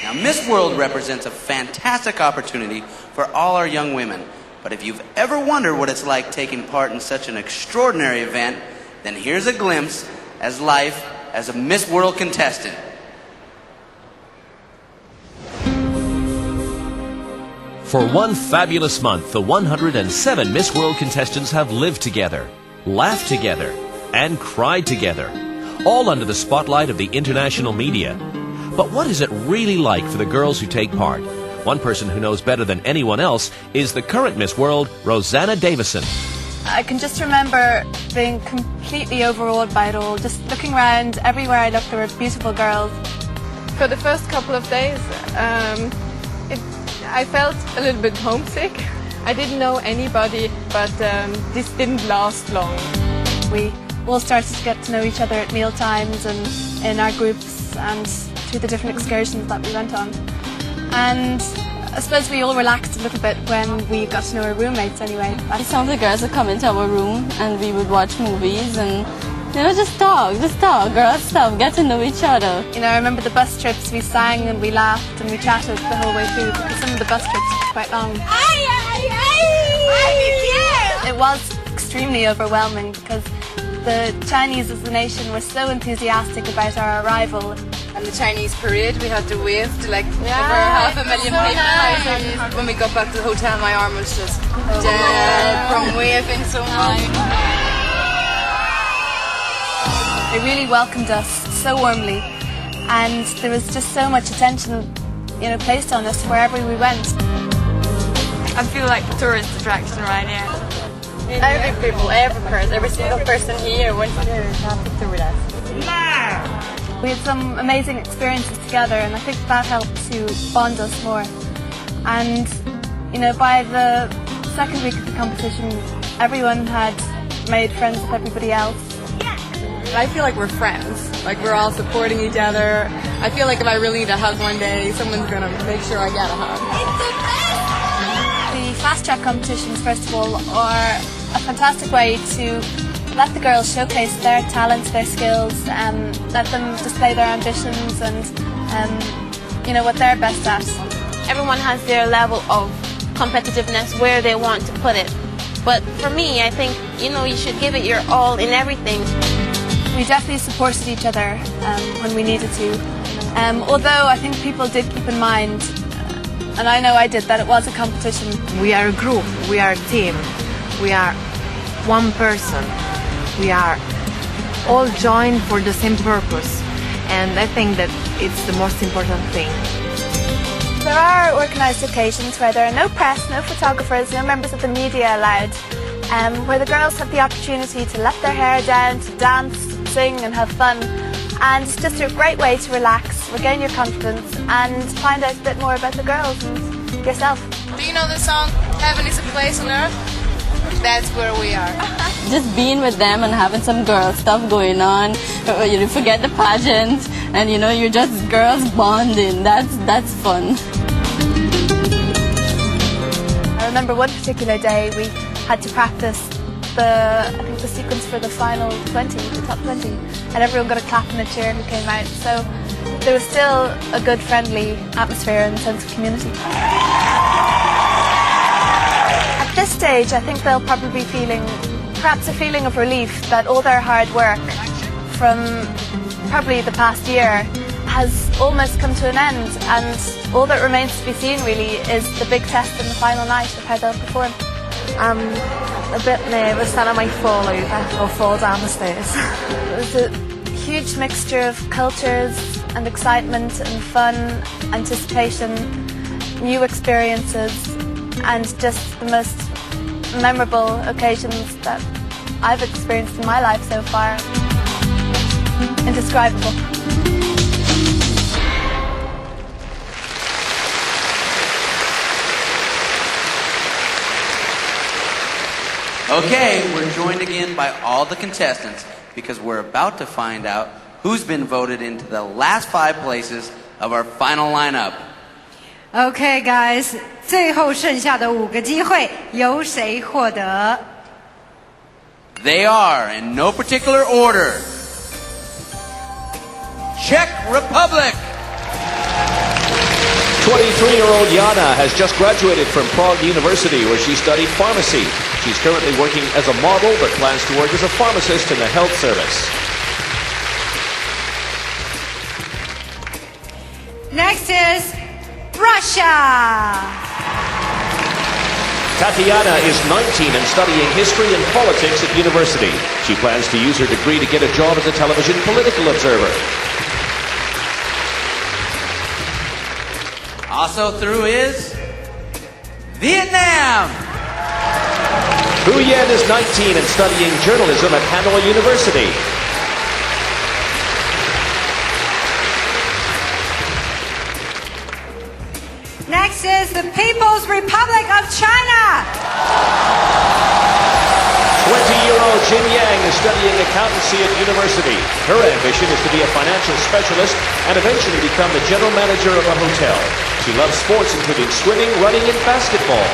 Now, Miss World represents a fantastic opportunity for all our young women. But if you've ever wondered what it's like taking part in such an extraordinary event, then here's a glimpse as life as a Miss World contestant. For one fabulous month, the 107 Miss World contestants have lived together, laughed together, and cried together, all under the spotlight of the international media. But what is it really like for the girls who take part? One person who knows better than anyone else is the current Miss World, Rosanna Davison. I can just remember being completely overawed by it all. Just looking around, everywhere I looked there were beautiful girls. For the first couple of days, I felt a little bit homesick. I didn't know anybody, but this didn't last long. We all started to get to know each other at meal times and in our groups and through the different excursions that we went on. And I suppose we all relaxed a little bit when we got to know our roommates anyway. Some of the girls would come into our room and we would watch movies and, you know, just talk, girls stuff, get to know each other. You know, I remember the bus trips, we sang and we laughed and we chatted the whole way through because some of the bus trips were quite long. It was extremely overwhelming because the Chinese as a nation were so enthusiastic about our arrival. And the Chinese parade, we had to wave to like over 500,000 people. When we got back to the hotel, my arm was just dead from waving so much. They really welcomed us so warmly, and there was just so much attention, you know, placed on us wherever we went. I feel like a tourist attraction right here. Every people, every single person here wants to have a picture with us. We had some amazing experiences together, and I think that helped to bond us more. And, you know, by the second week of the competition, everyone had made friends with everybody else. I feel like we're friends, like we're all supporting each other. I feel like if I really need a hug one day, someone's gonna make sure I get a hug. The fast track competitions, first of all, are a fantastic way to let the girls showcase their talents, their skills, let them display their ambitions and, you know, what they're best at. Everyone has their level of competitiveness where they want to put it. But for me, I think, you know, you should give it your all in everything. We definitely supported each other when we needed to. Although I think people did keep in mind, and I know I did, that it was a competition. We are a group, we are a team, we are one person. We are all joined for the same purpose, and I think that it's the most important thing. There are organised occasions where there are no press, no photographers, no members of the media allowed, where the girls have the opportunity to let their hair down, to dance, sing and have fun. And it's just a great way to relax, regain your confidence and find out a bit more about the girls and yourself. Do you know the song, Heaven is a Place on Earth? That's where we are. Just being with them and having some girl stuff going on. You forget the pageant and, you know, you're just girls bonding. That's fun. I remember one particular day we had to practice the sequence for the final 20, the top 20, and everyone got a clap and a cheer who came out. So there was still a good, friendly atmosphere and sense of community. At this stage, I think they'll probably be feeling perhaps a feeling of relief that all their hard work from probably the past year has almost come to an end, and all that remains to be seen really is the big test in the final night of how they'll perform. I'm a bit nervous that I might fall over or fall down the stairs. It was a huge mixture of cultures and excitement and fun, anticipation, new experiences, and just the most memorable occasions that I've experienced in my life so far. Indescribable. Okay, we're joined again by all the contestants because we're about to find out who's been voted into the last 5 places of our final lineup. Okay, guys, 最后剩下的5个机会由谁获得？ They are, in no particular order, Czech Republic. 23-year-old Jana has just graduated from Prague University, where she studied pharmacy. She's currently working as a model, but plans to work as a pharmacist in the health service. Next is Russia. Tatiana is 19 and studying history and politics at university. She plans to use her degree to get a job as a television political observer. Also through is Vietnam. Hu Yen is 19 and studying journalism at Hanoi University. Next is the People's Republic of China. 20-year-old Jin Yang is studying accountancy at university. Her ambition is to be a financial specialist and eventually become the general manager of a hotel. She loves sports including swimming, running, and basketball.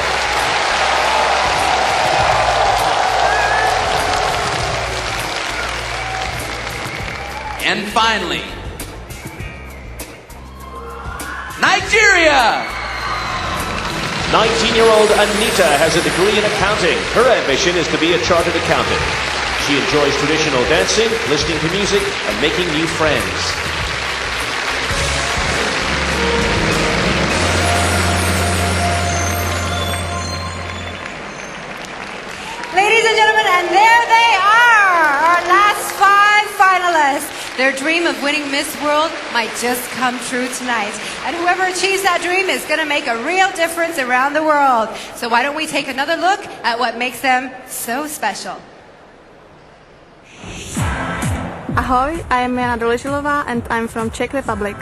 And finally, Nigeria. 19-year-old Anita has a degree in accounting. Her ambition is to be a chartered accountant. She enjoys traditional dancing, listening to music, and making new friends. Ladies and gentlemen, and there they are, our last 5 finalists. Their dream of winning Miss World might just come true tonight. And whoever achieves that dream is going to make a real difference around the world. So why don't we take another look at what makes them so special. Ahoy, I am Jana Dolešilova and I'm from Czech Republic.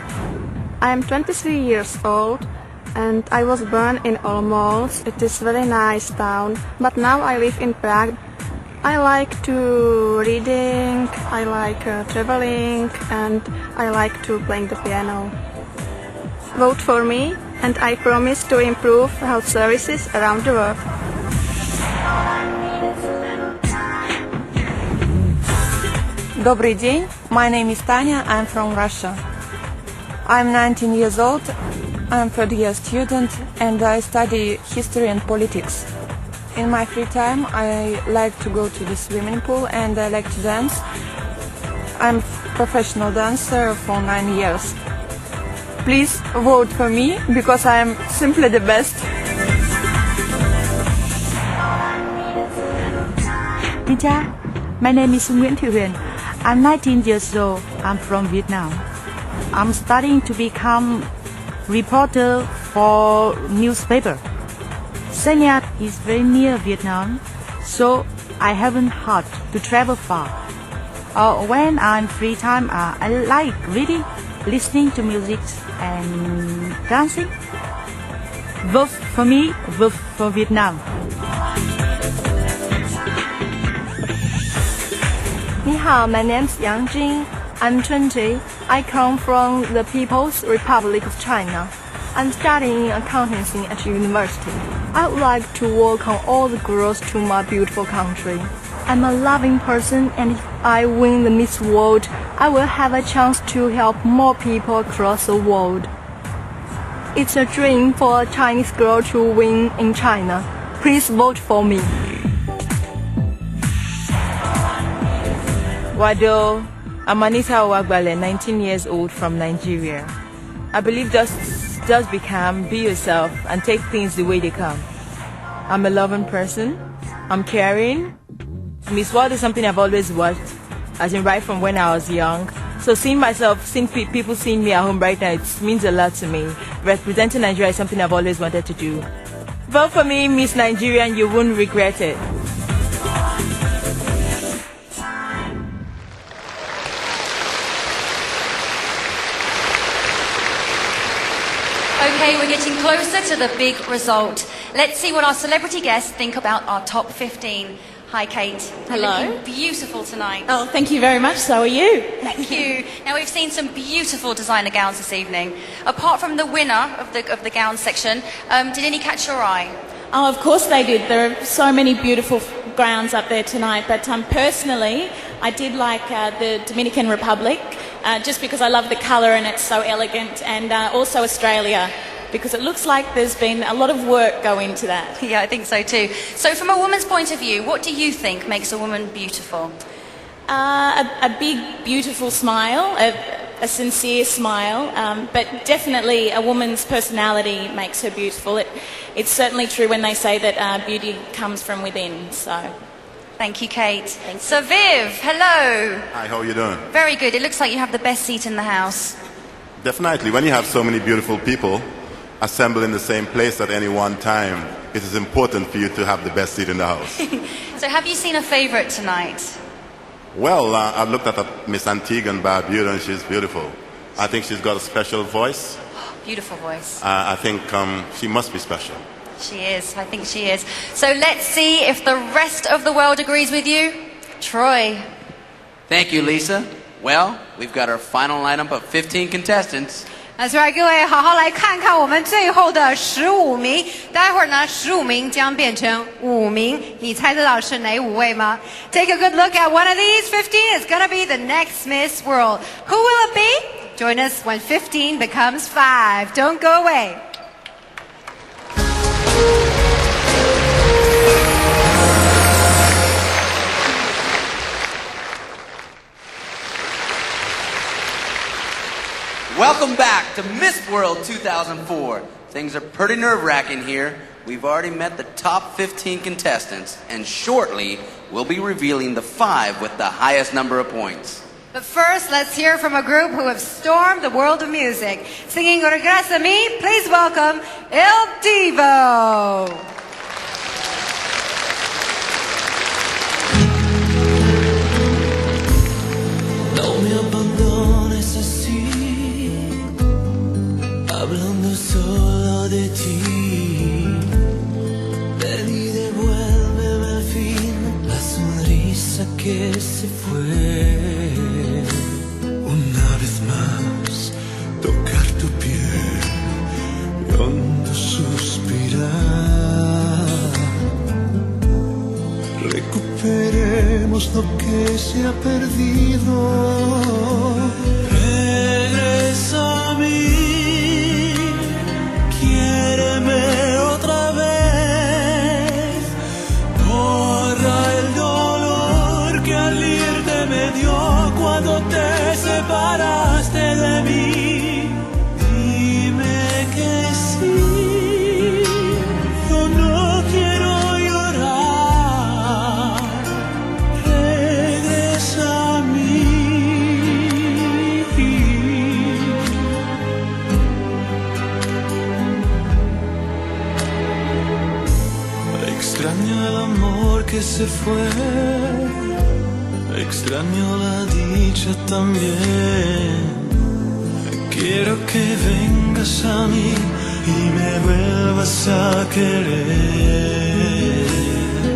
I am 23 years old and I was born in Olomouc. It is a very nice town, but now I live in Prague. I like to reading, I like traveling, and I like to playing the piano. Vote for me, and I promise to improve health services around the world. Добрый день, my name is Tanya, I'm from Russia. I'm 19 years old, I'm a third-year student, and I study history and politics. In my free time, I like to go to the swimming pool and I like to dance. I'm a professional dancer for 9 years. Please vote for me because I am simply the best. Xin chào, my name is Nguyễn Thị Huyền. I'm 19 years old. I'm from Vietnam. I'm studying to become reporter for newspaper. Sanya is very near Vietnam, so I haven't had to travel far. When I'm free time, I like reading, listening to music, and dancing. Vote for me, vote for Vietnam. Ni hao, my name's Yang Jing. I'm 20. I come from the People's Republic of China. I'm studying accountancy at university. I would like to welcome all the girls to my beautiful country. I'm a loving person, and if I win the Miss World, I will have a chance to help more people across the world. It's a dream for a Chinese girl to win in China. Please vote for me. Wado, I'm Anita Owagbale, 19 years old from Nigeria. I believe just become, be yourself, and take things the way they come. I'm a loving person. I'm caring. Miss World is something I've always watched, as in right from when I was young. So seeing people seeing me at home right now, it means a lot to me. Representing Nigeria is something I've always wanted to do. Vote for me, Miss Nigeria, and you won't regret it. Okay, we're getting closer to the big result. Let's see what our celebrity guests think about our top 15. Hi, Kate. Hello. You're looking beautiful tonight. Oh, thank you very much. So are you. Thank you. Now, we've seen some beautiful designer gowns this evening. Apart from the winner of the gown section, did any catch your eye? Oh, of course they did. There are so many beautiful gowns up there tonight. But personally, I did like the Dominican Republic, just because I love the colour and it's so elegant, and also Australia, because it looks like there's been a lot of work go into that. Yeah, I think so too. So from a woman's point of view, what do you think makes a woman beautiful? A big, beautiful smile, a sincere smile, but definitely a woman's personality makes her beautiful. It's certainly true when they say that beauty comes from within. So, thank you, Kate. So, Viv, hello. Hi, how are you doing? Very good. It looks like you have the best seat in the house. Definitely. When you have so many beautiful people assembled in the same place at any one time, it is important for you to have the best seat in the house. So, have you seen a favorite tonight? Well, I've looked at Miss Antigua and Barbuda, and she's beautiful. I think she's got a special voice. Beautiful voice. I think she must be special. She is. I think she is. So let's see if the rest of the world agrees with you. Troy. Thank you, Lisa. Well, we've got our final lineup of 15 contestants. That's right， 各位好好来看看我们最后的15名。待会儿呢，15名将变成5名，你猜得到是哪5位吗 ？Take a good look at one of these 15. It's gonna be the next Miss World. Who will it be? Join us when 15 becomes 5. Don't go away. Welcome back to Miss World 2004. Things are pretty nerve-wracking here. We've already met the top 15 contestants, and shortly we'll be revealing the 5 with the highest number of points. But first, let's hear from a group who have stormed the world of music. Singing Rodríguez a mí, please welcome El Divo. No me abandones así, hablando solo de ti. Ven y devuélveme al fin la sonrisa que se fue. Una vez más, tocar tu piel y hondo suspirar. Recuperemos lo que se ha perdido. Regresa a mí, quiéreme otra vez. Borra el dolor que al irte me dio cuando te separaste de mí. Dime que sí, yo no quiero llorar. Regresa a mí. Extraño el amor que se fue, extraño la dicha también. Quiero que vengas a mí y me vuelvas a querer.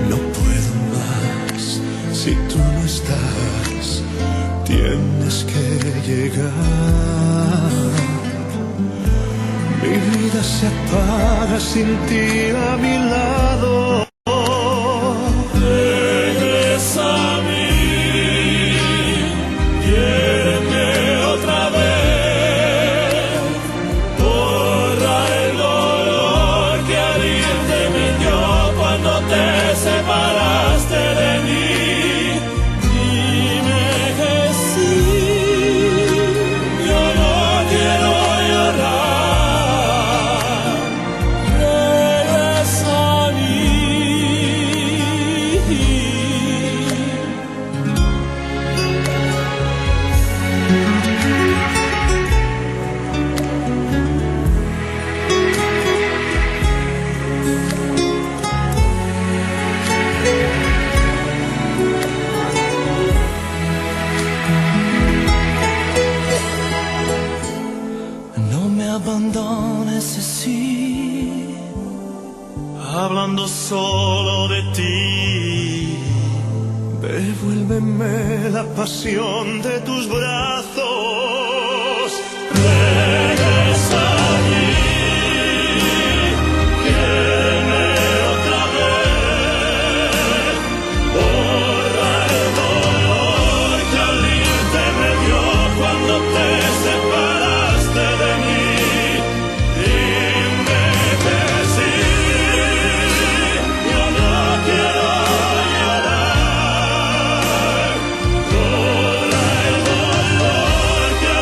No puedo más si tú no estás, tienes que llegar. Mi vida se apaga sin ti a mi lado. Regresa a mí, quiéreme otra vez. Borra el dolor que al irte me dio cuando te separaste de mí. Dime que sí, yo no quiero llorar. Regresa a mí. No me abandones así, hablando solo de ti. Devuélveme la pasión de tus brazos. Regresa a mí, quiéreme otra vez. Borra el dolor que al irte me dio cuando te separaste de mí. Dime que sí, yo no quiero llorar. Borra el dolor que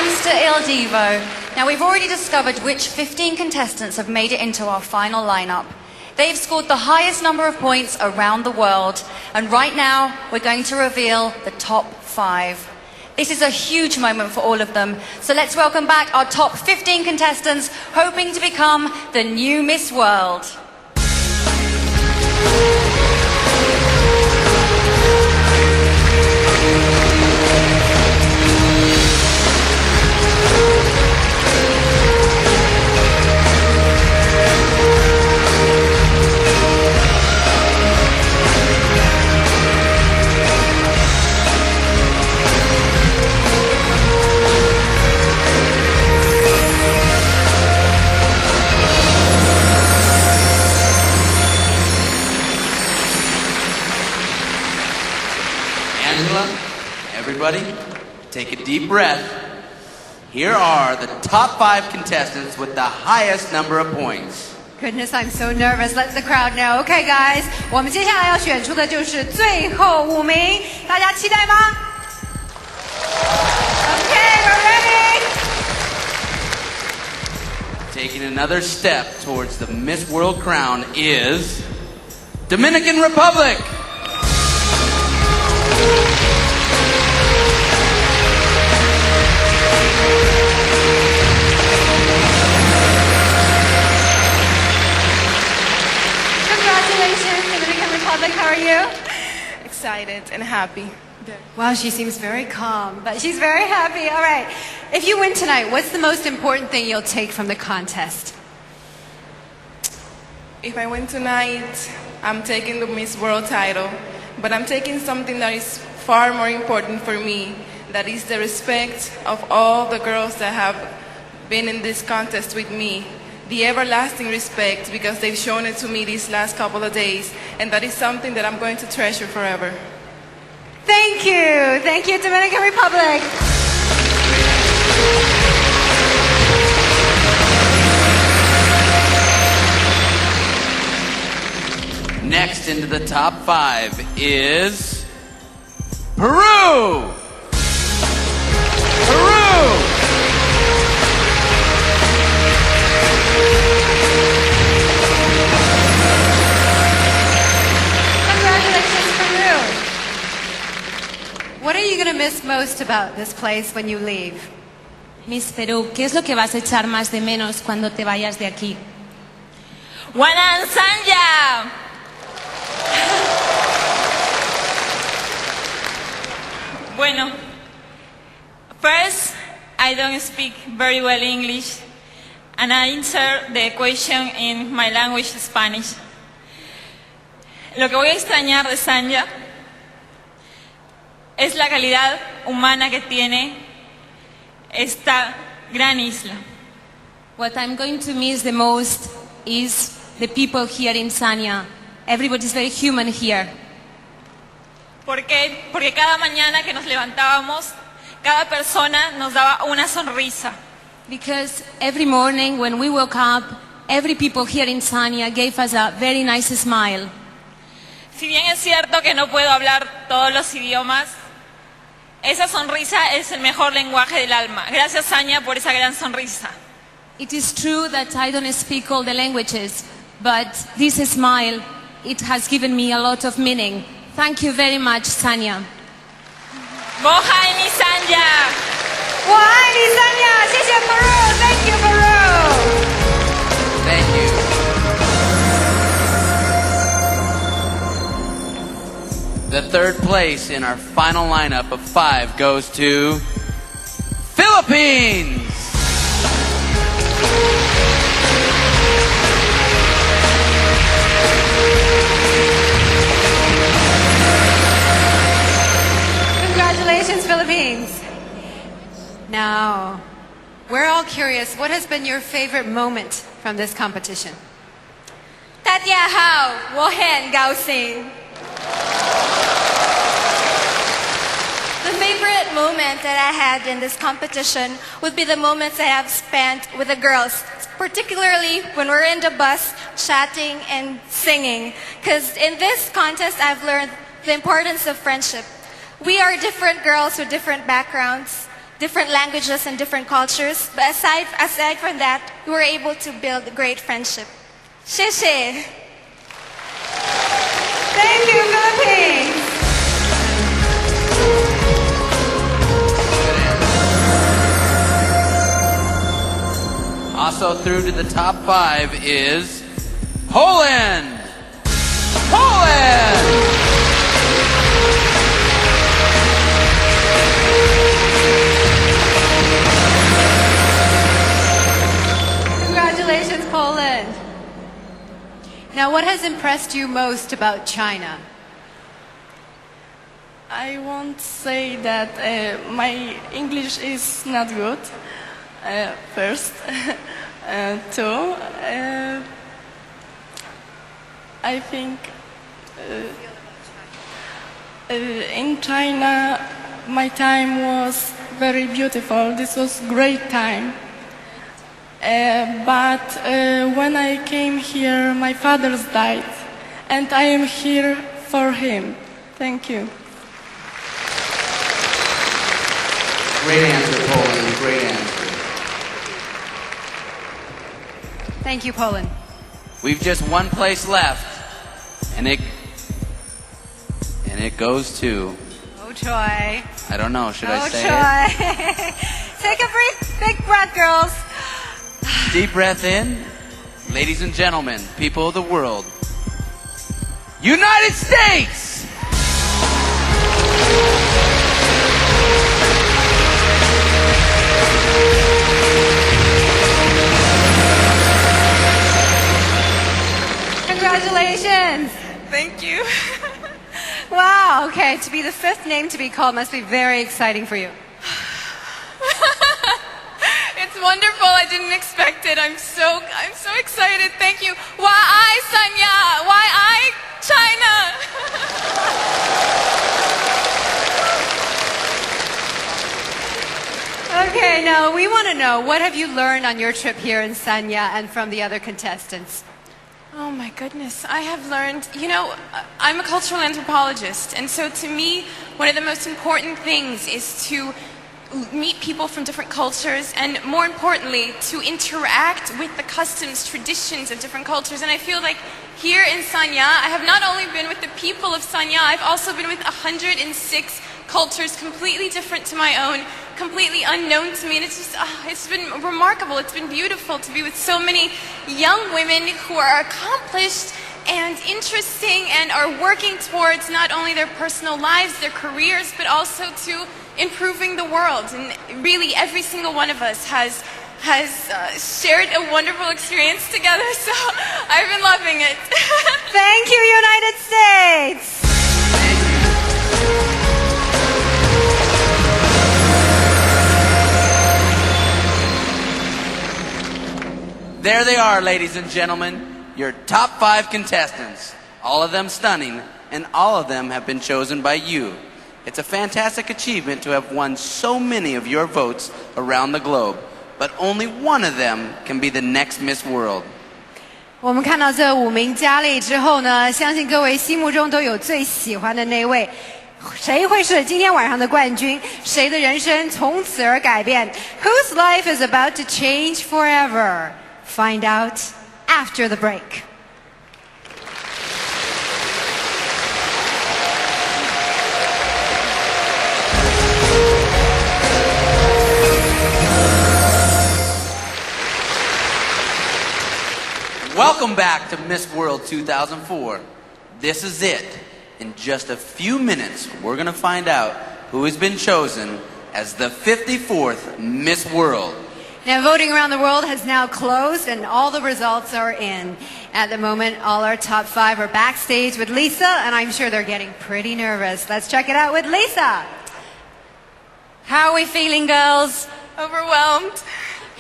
Mr. Il Divo. Now, we've already discovered which 15 contestants have made it into our final lineup. They've scored the highest number of points around the world, and right now, we're going to reveal the top 5. This is a huge moment for all of them, so let's welcome back our top 15 contestants, hoping to become the new Miss World. Everybody, take a deep breath. Here are the top 5 contestants with the highest number of points. Goodness, I'm so nervous. Let the crowd know. Okay, guys, 我们接下来要选出的就是最后5名，大家期待吗 ？Okay, we're ready. Taking another step towards the Miss World crown is Dominican Republic. Congratulations, Dominican Republic. How are you? Excited and happy. Wow, she seems very calm, but she's very happy. All right. If you win tonight, what's the most important thing you'll take from the contest? If I win tonight, I'm taking the Miss World title, but I'm taking something that is far more important for me. That is the respect of all the girls that have been in this contest with me. The everlasting respect, because they've shown it to me these last couple of days, and that is something that I'm going to treasure forever. Thank you. Thank you, Dominican Republic. Next into the top 5 is Peru. Peru. What are you going to miss most about this place when you leave? Miss Perú, ¿qué es lo que vas a echar más de menos cuando te vayas de aquí? ¡Wanan Sanya! Bueno, first, I don't speak very well English, and I answer the question in my language, Spanish. Lo que voy a extrañar de Sanya es la calidad humana que tiene esta gran isla. What I'm going to miss the most is the people here in Sanya. Everybody's very human here. ¿Por qué? Porque cada mañana que nos levantábamos, cada persona nos daba una sonrisa. Because every morning when we woke up, every people here in Sanya gave us a very nice smile. Si bien es cierto que no puedo hablar todos los idiomas, esa sonrisa es el mejor lenguaje del alma. Gracias, Sanya, por esa gran sonrisa. It is true that I don't speak all the languages, but this smile, it has given me a lot of meaning. Thank you very much, Sanya. Mohaini Sanya. Mohaini Sanya. 谢谢 Peru. Thank you, Peru. Thank you. The third place in our final lineup of 5 goes to Philippines. Congratulations, Philippines. Now, we're all curious, what has been your favorite moment from this competition? 大家好，我很高兴。The favorite moment that I had in this competition would be the moments I have spent with the girls, particularly when we're in the bus chatting and singing. Because in this contest, I've learned the importance of friendship. We are different girls with different backgrounds, different languages and different cultures. But aside from that, we were able to build a great friendship. 谢谢. Thank you, Philippines. Also through to the top 5 is Poland. Poland! Congratulations, Poland. Now, what has impressed you most about China? I won't say that my English is not good, first. Two, I think in China my time was very beautiful. This was great time. But when I came here, my father died, and I am here for him. Thank you. Great answer, Poland. Great answer. Thank you, Poland. We've just one place left, and it goes to. Oh, Troy. I don't know. Should I say Troy. Take a big breath, girls. it? Deep breath in. Ladies and gentlemen, people of the world, United States! Congratulations. Thank you. Wow, okay, to be the 5th name to be called must be very exciting for you. It's wonderful. I didn't expect it. I'm so excited. Thank you. Why I, Sanya? Why I, China? Okay, now we want to know, what have you learned on your trip here in Sanya and from the other contestants? Oh my goodness, I have learned, I'm a cultural anthropologist, and so to me, one of the most important things is to meet people from different cultures, and more importantly, to interact with the customs, traditions of different cultures. And I feel like here in Sanya, I have not only been with the people of Sanya, I've also been with 106 cultures completely different to my own, completely unknown to me, and it's been remarkable. It's been beautiful to be with so many young women who are accomplished and interesting and are working towards not only their personal lives, their careers, but also to improving the world. And really every single one of us has shared a wonderful experience together, so I've been loving it. Thank you, United States! There they are, ladies and gentlemen, your top 5 contestants. All of them stunning, and all of them have been chosen by you. It's a fantastic achievement to have won so many of your votes around the globe, but only one of them can be the next Miss World. 我们看到这5名佳丽之后呢，相信各位心目中都有最喜欢的那位。谁会是今天晚上的冠军？谁的人生从此而改变 ？Whose life is about to change forever? Find out after the break. Welcome back to Miss World 2004. This is it. In just a few minutes, we're going to find out who has been chosen as the 54th Miss World. Now, voting around the world has now closed, and all the results are in. At the moment, all our top 5 are backstage with Lisa, and I'm sure they're getting pretty nervous. Let's check it out with Lisa. How are we feeling, girls? Overwhelmed.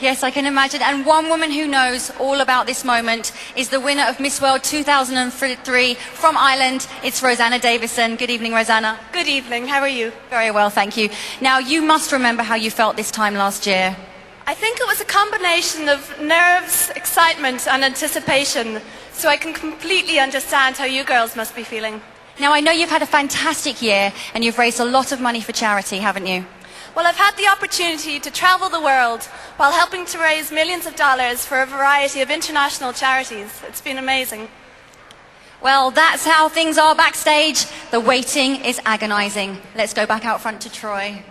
Yes, I can imagine. And one woman who knows all about this moment is the winner of Miss World 2003 from Ireland. It's Rosanna Davison. Good evening, Rosanna. Good evening. How are you? Very well, thank you. Now, you must remember how you felt this time last year. I think it was a combination of nerves, excitement and anticipation, so I can completely understand how you girls must be feeling. Now, I know you've had a fantastic year and you've raised a lot of money for charity, haven't you? Well, I've had the opportunity to travel the world while helping to raise millions of dollars for a variety of international charities. It's been amazing. Well, that's how things are backstage. The waiting is agonizing. Let's go back out front to Troy.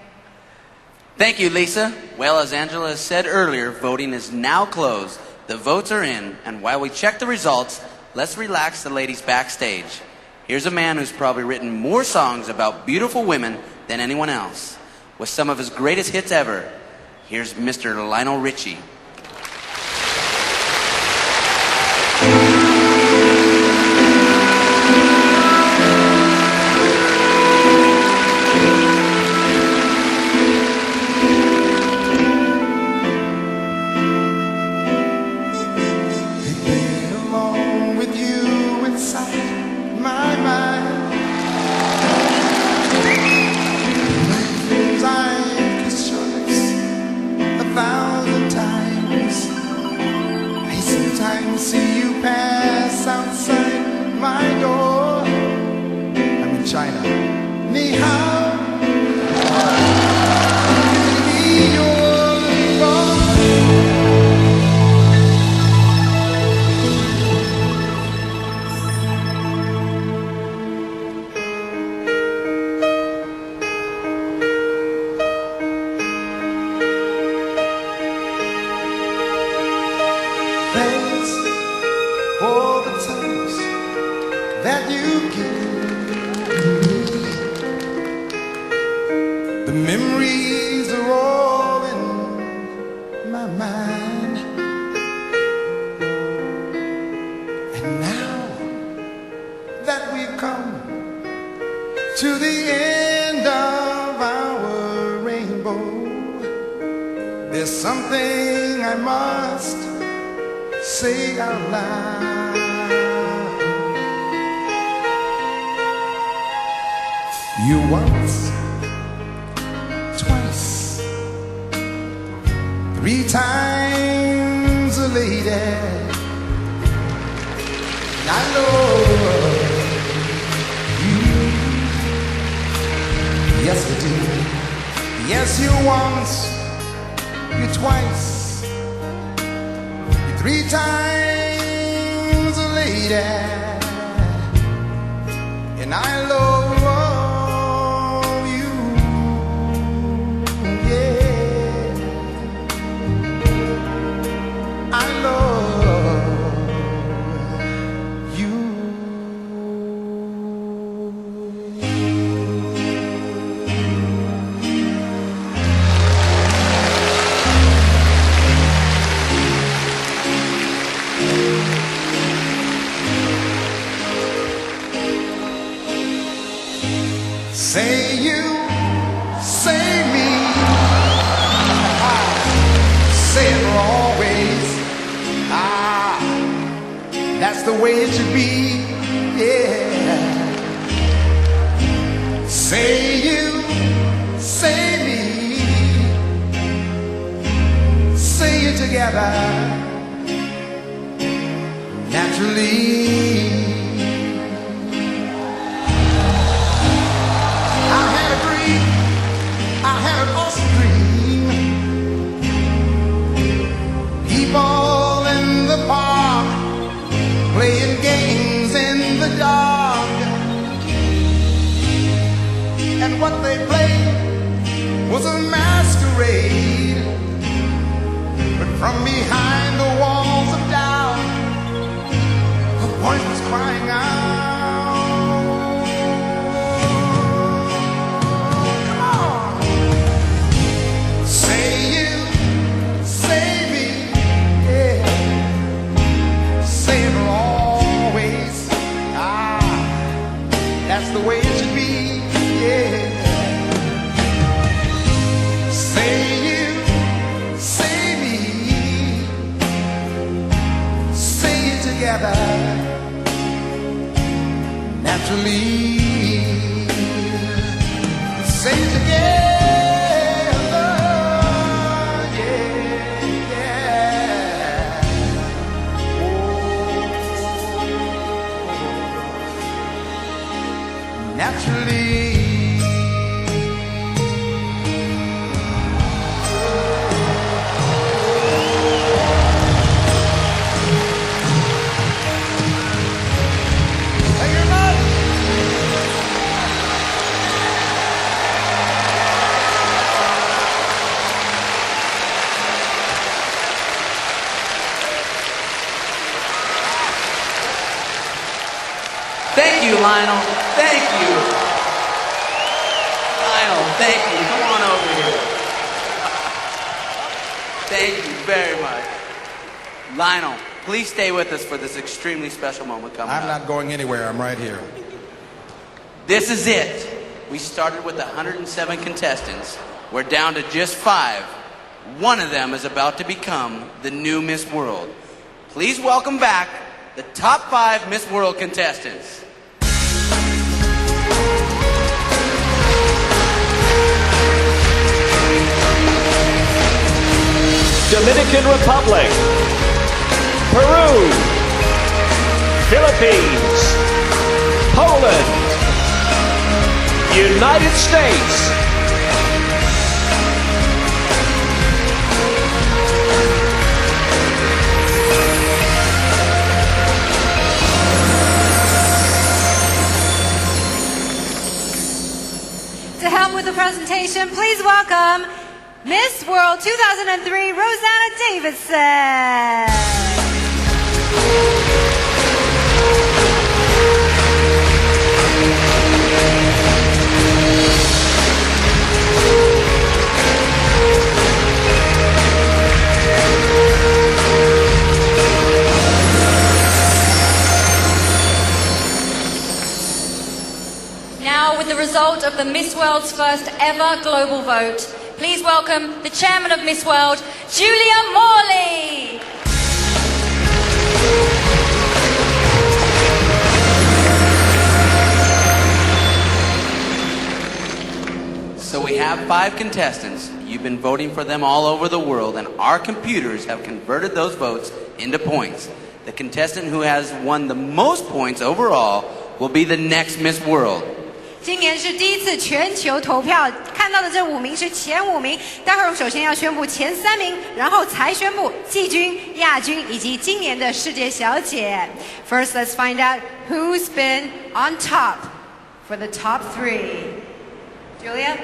Thank you, Lisa. Well, as Angela said earlier, voting is now closed. The votes are in, and while we check the results, let's relax the ladies backstage. Here's a man who's probably written more songs about beautiful women than anyone else. With some of his greatest hits ever, here's Mr. Lionel Richie. See you pass outside my door. I'm in China. Ni hao. That you give me. The memories are all in my mind. And now that we've come to the end of our rainbow, there's something I must say out loud. You once, twice, 3 times a lady. I love you. Yes, I do. Yes, you once, you twice, you 3 times a lady. And I love say you, say me, say it for always. That's the way it should be, yeah. Say you, say me, say it together, naturally. I had an awesome dream. People in the park playing games in the dark, and what they played was a masquerade. But from behind the walls of doubt, a voice was crying out. The way it should be, yeah. Say you, say me, say it together, naturally. Say it together. Naturally. Lionel. Thank you. Lionel, thank you. Come on over here. Thank you very much. Lionel, please stay with us for this extremely special moment coming up. I'm not going anywhere. I'm right here. This is it. We started with 107 contestants. We're down to just 5. One of them is about to become the new Miss World. Please welcome back the top 5 Miss World contestants. Dominican Republic, Peru, Philippines, Poland, United States. To help with the presentation, please welcome Miss World 2003, Rosanna Davidson. Now, with the result of the Miss World's first ever global vote, please welcome the chairman of Miss World, Julia Morley. So we have 5 contestants. You've been voting for them all over the world, and our computers have converted those votes into points. The contestant who has won the most points overall will be the next Miss World. 今年是第一次全球投票，看到的这5名是前5名。待会儿我们首先要宣布前3名，然后才宣布季军、亚军以及今年的世界小姐。First, let's find out who's been on top for the top 3. Julia?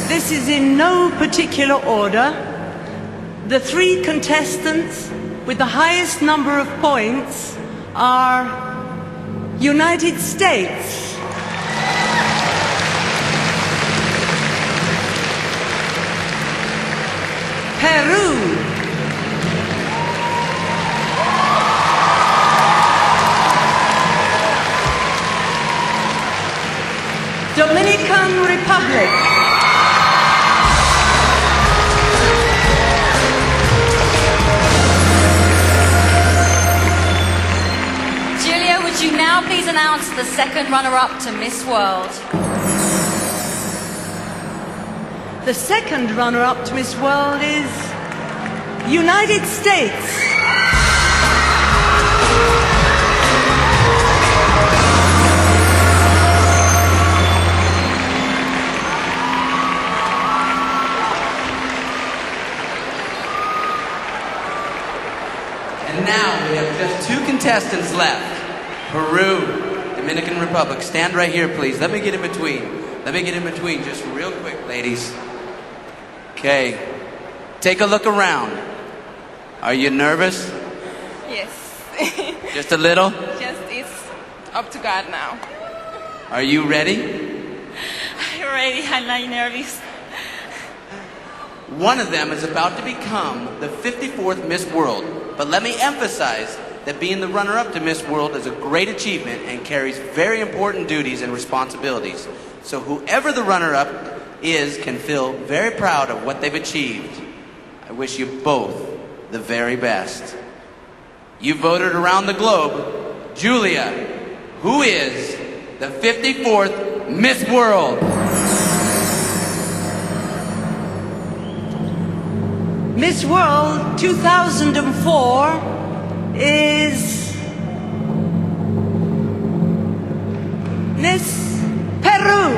This is in no particular order. The 3 contestants with the highest number of points are United States, Peru, Dominican Republic, Julia, would you now please announce the second runner-up to Miss World? The second runner-up to Miss World is United States. And now we have just 2 contestants left. Peru, Dominican Republic. Stand right here, please. Let me get in between. Let me get in between just real quick, ladies. Okay. Take a look around. Are you nervous? Yes. Just a little? Just it's up to God now. Are you ready? I'm ready. I'm not nervous. One of them is about to become the 54th Miss World. But let me emphasize that being the runner-up to Miss World is a great achievement and carries very important duties and responsibilities. So whoever the runner-up is can feel very proud of what they've achieved. I wish you both the very best. You voted around the globe. Julia, who is the 54th Miss World? Miss World 2004 is Miss Peru.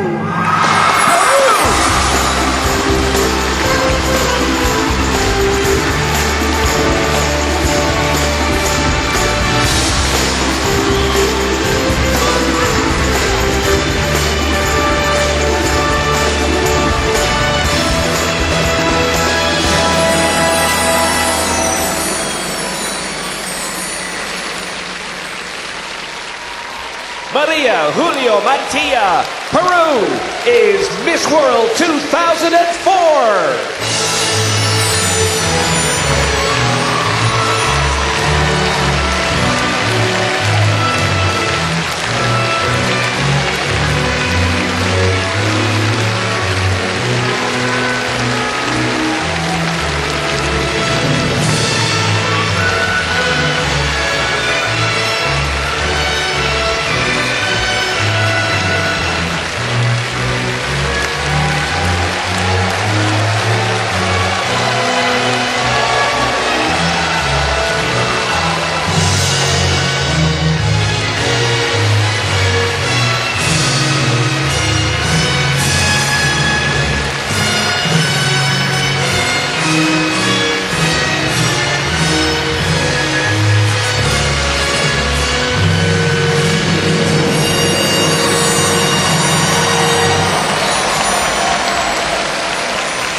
Maria Julio Mantilla, Peru, is Miss World 2004.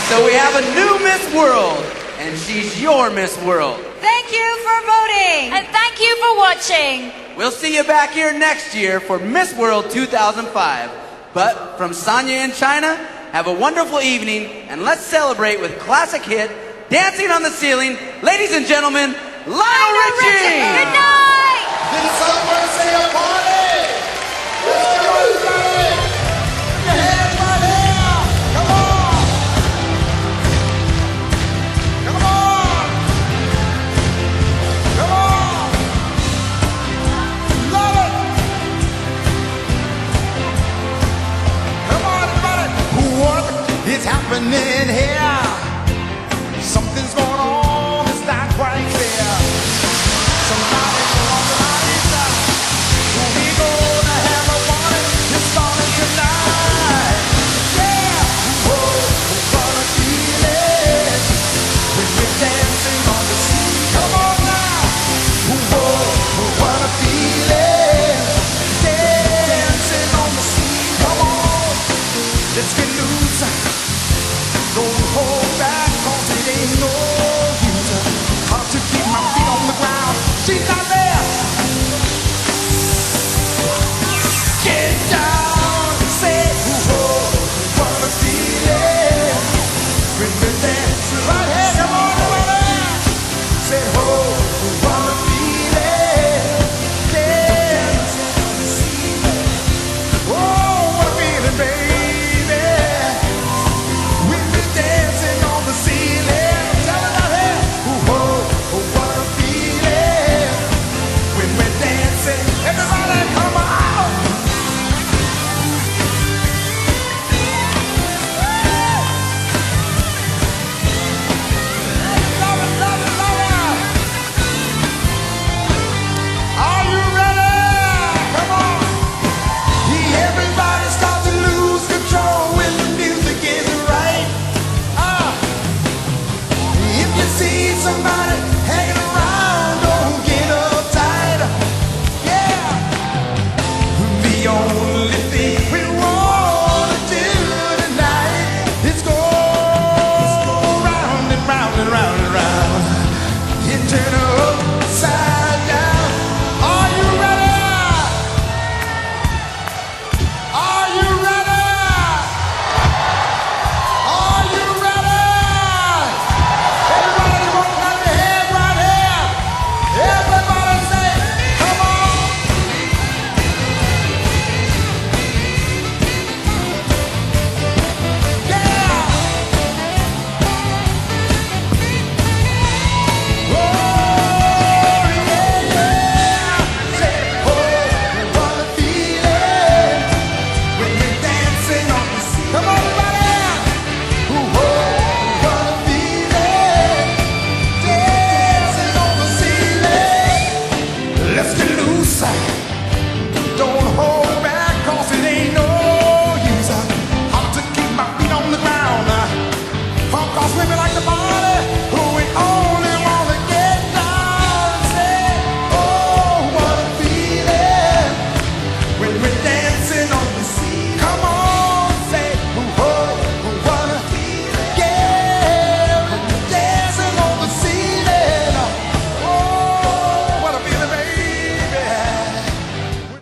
So we have a new Miss World, and she's your Miss World. Thank you for voting. And thank you for watching. We'll see you back here next year for Miss World 2005. But from Sanya in China, have a wonderful evening, and let's celebrate with classic hit, Dancing on the Ceiling. Ladies and gentlemen, Lionel Richie! Good night! Did someone say a party? Let's go, everybody! Put your hands right here! Come on! Come on! Come on! Love it! Come on, everybody! What is happening here? Something's going on.